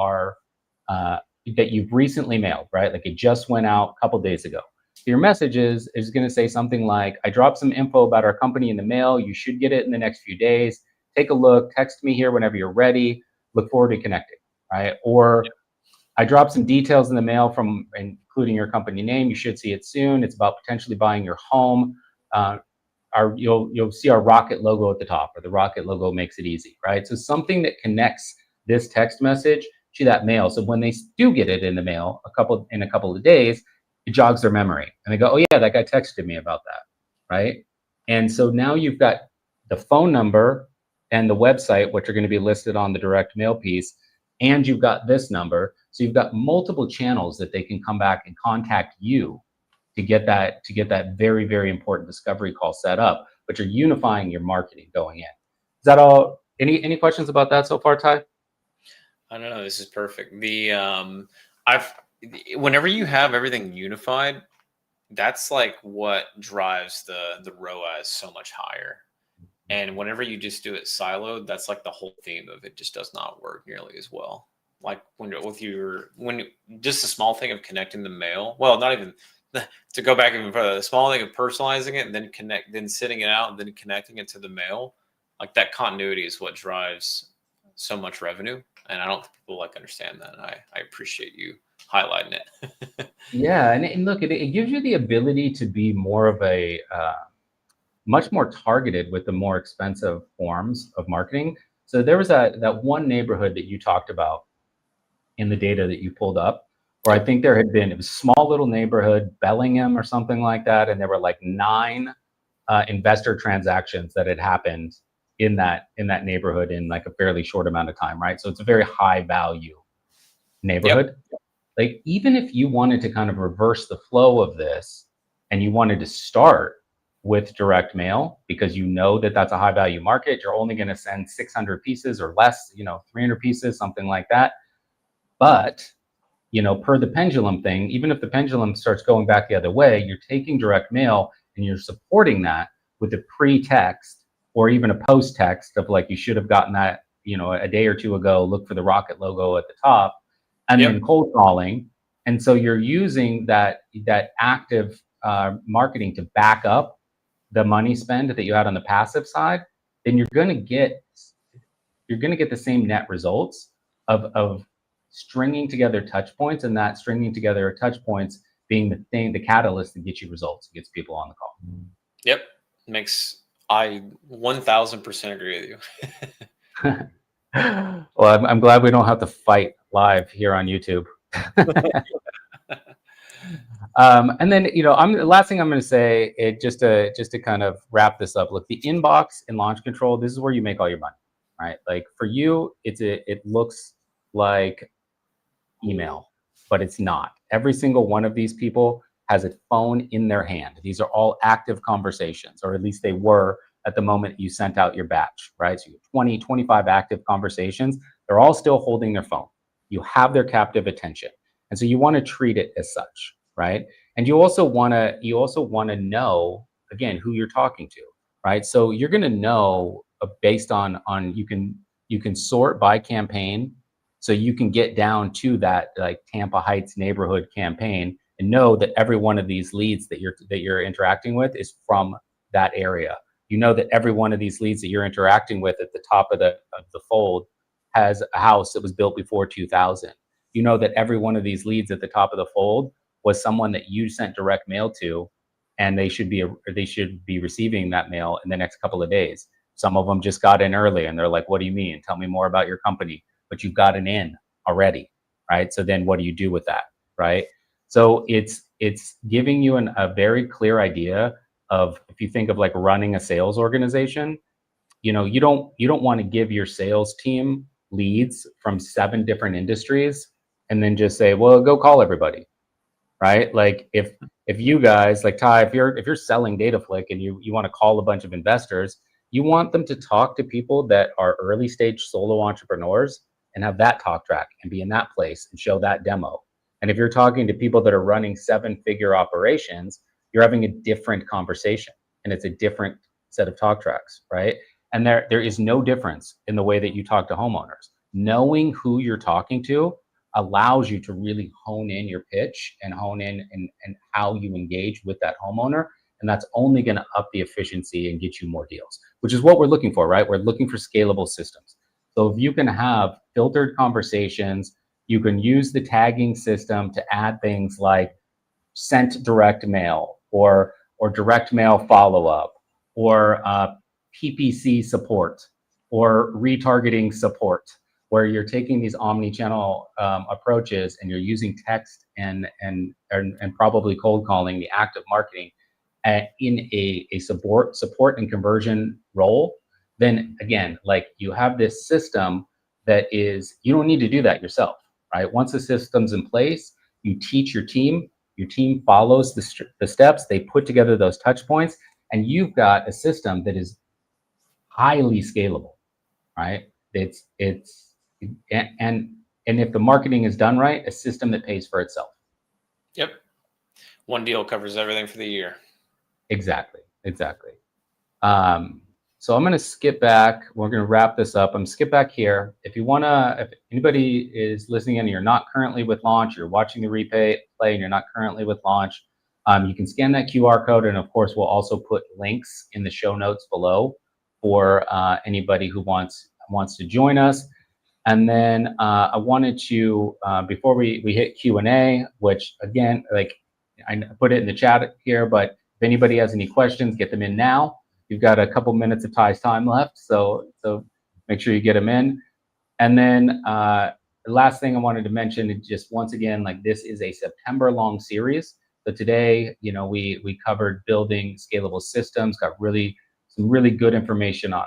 recently mailed, right? Like it just went out a couple days ago. Your message is going to say something like, I dropped some info about our company in the mail. You should get it in the next few days. Take a look, text me here whenever you're ready. Look forward to connecting, right? Or I dropped some details in the mail from including your company name. You should see it soon. It's about potentially buying your home. You'll see our rocket logo at the top, or the rocket logo makes it easy, right? So something that connects this text message to that mail. So when they do get it in the mail in a couple of days, it jogs their memory and they go, oh yeah, that guy texted me about that, right? And so now you've got the phone number and the website, which are going to be listed on the direct mail piece, and you've got this number. So you've got multiple channels that they can come back and contact you to get that very, very important discovery call set up, but you're unifying your marketing going in. Is that all? Any questions about that so far, Ty? I don't know. This is perfect. Whenever you have everything unified, that's like what drives the ROAS so much higher. And whenever you just do it siloed, that's like the whole theme of it just does not work nearly as well. Like when just the small thing of connecting the mail, well, not even to go back even further, the small thing of personalizing it and then sitting it out and then connecting it to the mail, like that continuity is what drives so much revenue. And I don't think people understand that. And I appreciate you highlighting it. Yeah. And look, it gives you the ability to be more of a, much more targeted with the more expensive forms of marketing. So there was that one neighborhood that you talked about in the data that you pulled up, where I think it was a small little neighborhood, Bellingham or something like that. And there were like 9 investor transactions that had happened in that neighborhood in like a fairly short amount of time, right? So it's a very high value neighborhood. Yep. Like even if you wanted to kind of reverse the flow of this and you wanted to start with direct mail, because you know that that's a high value market, you're only going to send 600 pieces or less, 300 pieces, something like that. But per the pendulum thing, even if the pendulum starts going back the other way, you're taking direct mail and you're supporting that with a pre-text or even a post-text of like, you should have gotten that, a day or two ago, look for the rocket logo at the top, and Yep. then cold calling. And so you're using that active marketing to back up the money spend that you had on the passive side. Then you're going to get the same net results of stringing together touch points, and that stringing together touch points being the catalyst that gets you results, gets people on the call. Yep. I 1000% agree with you. Well, I'm glad we don't have to fight live here on YouTube. And then, the last thing I'm going to say, just to kind of wrap this up. Look, the inbox and launch control, this is where you make all your money, right? Like for you, it looks like email, but it's not. Every single one of these people has a phone in their hand. These are all active conversations, or at least they were at the moment you sent out your batch, right? So you have 20, 25 active conversations. They're all still holding their phone. You have their captive attention. And so you want to treat it as such, right? And you also want to know, again, who you're talking to, right? So you're going to know based on you can sort by campaign. So you can get down to that like Tampa Heights neighborhood campaign and know that every one of these leads that you're interacting with is from that area. You know that every one of these leads that you're interacting with at the top of the fold has a house that was built before 2000. You know that every one of these leads at the top of the fold was someone that you sent direct mail to, and they should be receiving that mail in the next couple of days. Some of them just got in early and they're like, "What do you mean? Tell me more about your company." But you've gotten in already, right? So then what do you do with that, right? So it's giving you a very clear idea of, if you think of like running a sales organization, you don't want to give your sales team leads from 7 different industries and then just say, well, go call everybody, right? Like if you guys, like Ty, if you're selling DataFlik and you want to call a bunch of investors, you want them to talk to people that are early stage solo entrepreneurs and have that talk track and be in that place and show that demo. And if you're talking to people that are running 7-figure operations, you're having a different conversation and it's a different set of talk tracks, right? And there is no difference in the way that you talk to homeowners. Knowing who you're talking to allows you to really hone in your pitch and hone in and how you engage with that homeowner. And that's only going to up the efficiency and get you more deals, which is what we're looking for, right? We're looking for scalable systems. So if you can have filtered conversations, you can use the tagging system to add things like sent direct mail or direct mail follow-up or PPC support or retargeting support, where you're taking these omni-channel approaches and you're using text and probably cold calling, the active marketing in a support and conversion role. Then again, like you have this system that is, you don't need to do that yourself, right? Once the system's in place, you teach your team follows the steps, they put together those touch points, and you've got a system that is highly scalable, right? It's and if the marketing is done right, a system that pays for itself. Yep. One deal covers everything for the year. Exactly. So I'm going to skip back. We're going to wrap this up. I'm going to skip back here. If anybody is listening in and you're not currently with launch, you're watching the replay and you're not currently with launch, you can scan that QR code. And of course, we'll also put links in the show notes below for anybody who wants to join us. And then I wanted to, before we hit Q&A, which again, like I put it in the chat here, but if anybody has any questions, get them in now. You've got a couple minutes of Ty's time left, so make sure you get them in. And then the last thing I wanted to mention is just once again, like this is a September-long series. So today, we covered building scalable systems, got some really good information on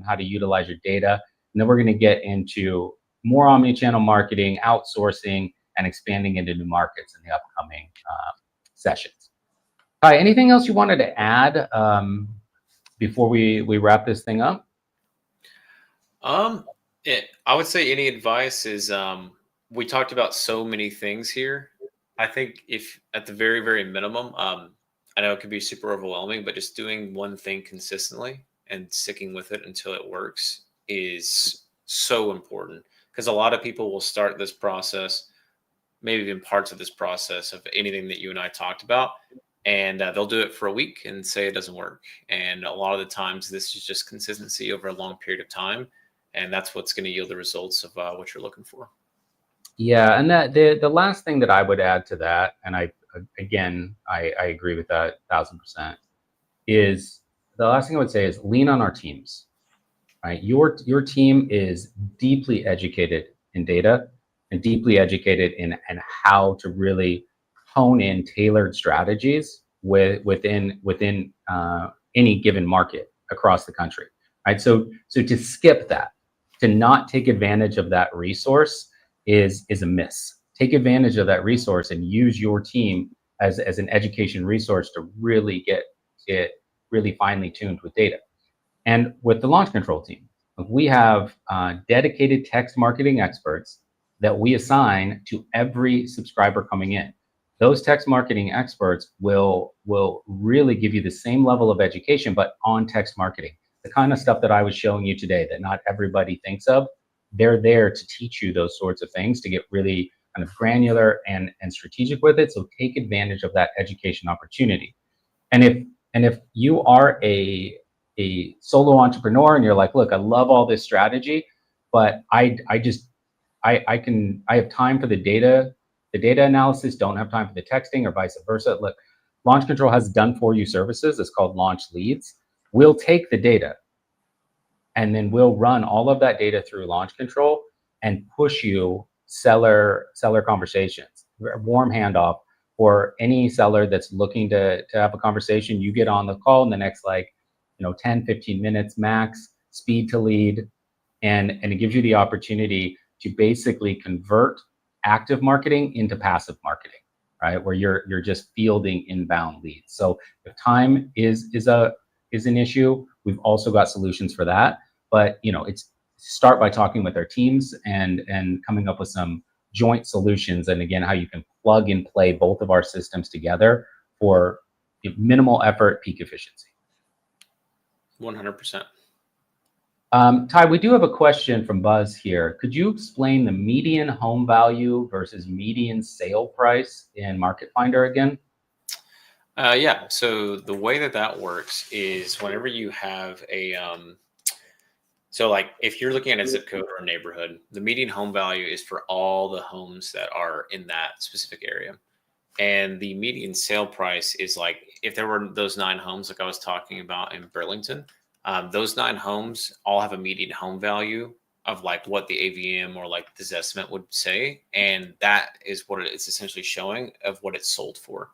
how to utilize your data. And then we're going to get into more omni-channel marketing, outsourcing, and expanding into new markets in the upcoming sessions. Hi, anything else you wanted to add before we wrap this thing up? I would say any advice is we talked about so many things here. I think if at the very, very minimum, I know it could be super overwhelming, but just doing one thing consistently and sticking with it until it works is so important, because a lot of people will start this process, maybe even parts of this process of anything that you and I talked about, and they'll do it for a week and say it doesn't work. And a lot of the times, this is just consistency over a long period of time, and that's what's going to yield the results of what you're looking for. Yeah, and that the last thing that I would add to that, and I agree with that 1,000%, is the last thing I would say is lean on our teams. Right, your team is deeply educated in data and deeply educated in how to really hone in tailored strategies within any given market across the country. Right, so to skip that, to not take advantage of that resource is a miss. Take advantage of that resource and use your team as an education resource to really get really finely tuned with data. And with the launch control team, we have dedicated text marketing experts that we assign to every subscriber coming in. Those text marketing experts will really give you the same level of education, but on text marketing. The kind of stuff that I was showing you today that not everybody thinks of, they're there to teach you those sorts of things, to get really kind of granular and strategic with it. So take advantage of that education opportunity. And if you are a solo entrepreneur and you're like, look, I love all this strategy, but I have time for the data analysis, don't have time for the texting, or vice versa. Look, Launch Control has done for you services. It's called Launch Leads. We'll take the data and then we'll run all of that data through Launch Control and push you seller conversations, warm handoff for any seller that's looking to have a conversation. You get on the call in the next 10, 15 minutes max, speed to lead, and it gives you the opportunity to basically convert active marketing into passive marketing, right? Where you're just fielding inbound leads. So if time is an issue, we've also got solutions for that. But it's start by talking with our teams and coming up with some joint solutions. And again, how you can plug and play both of our systems together for minimal effort, peak efficiency. 100%. Ty, we do have a question from Buzz here. Could you explain the median home value versus median sale price in Market Finder again? Yeah. So the way that works is whenever you have a so like if you're looking at a zip code or a neighborhood, the median home value is for all the homes that are in that specific area. And the median sale price is like, if there were those 9 homes, like I was talking about in Burlington, those 9 homes all have a median home value of like what the AVM or like the Zestimate would say. And that is what it's essentially showing of what it's sold for.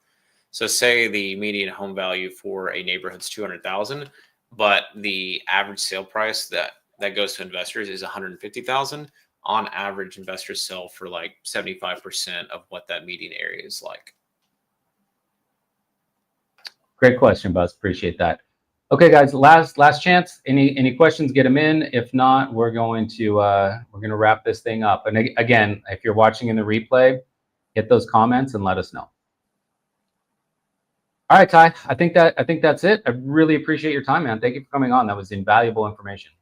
So say the median home value for a neighborhood's 200,000, but the average sale price that goes to investors is 150,000. On average, investors sell for like 75% of what that median area is like. Great question, Buzz. Appreciate that. Okay, guys, last chance. Any questions? Get them in. If not, we're going to wrap this thing up. And again, if you're watching in the replay, hit those comments and let us know. All right, Ty. I think that's it. I really appreciate your time, man. Thank you for coming on. That was invaluable information.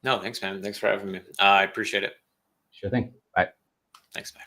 No, thanks, man. Thanks for having me. I appreciate it. Sure thing. Bye. Thanks, bye.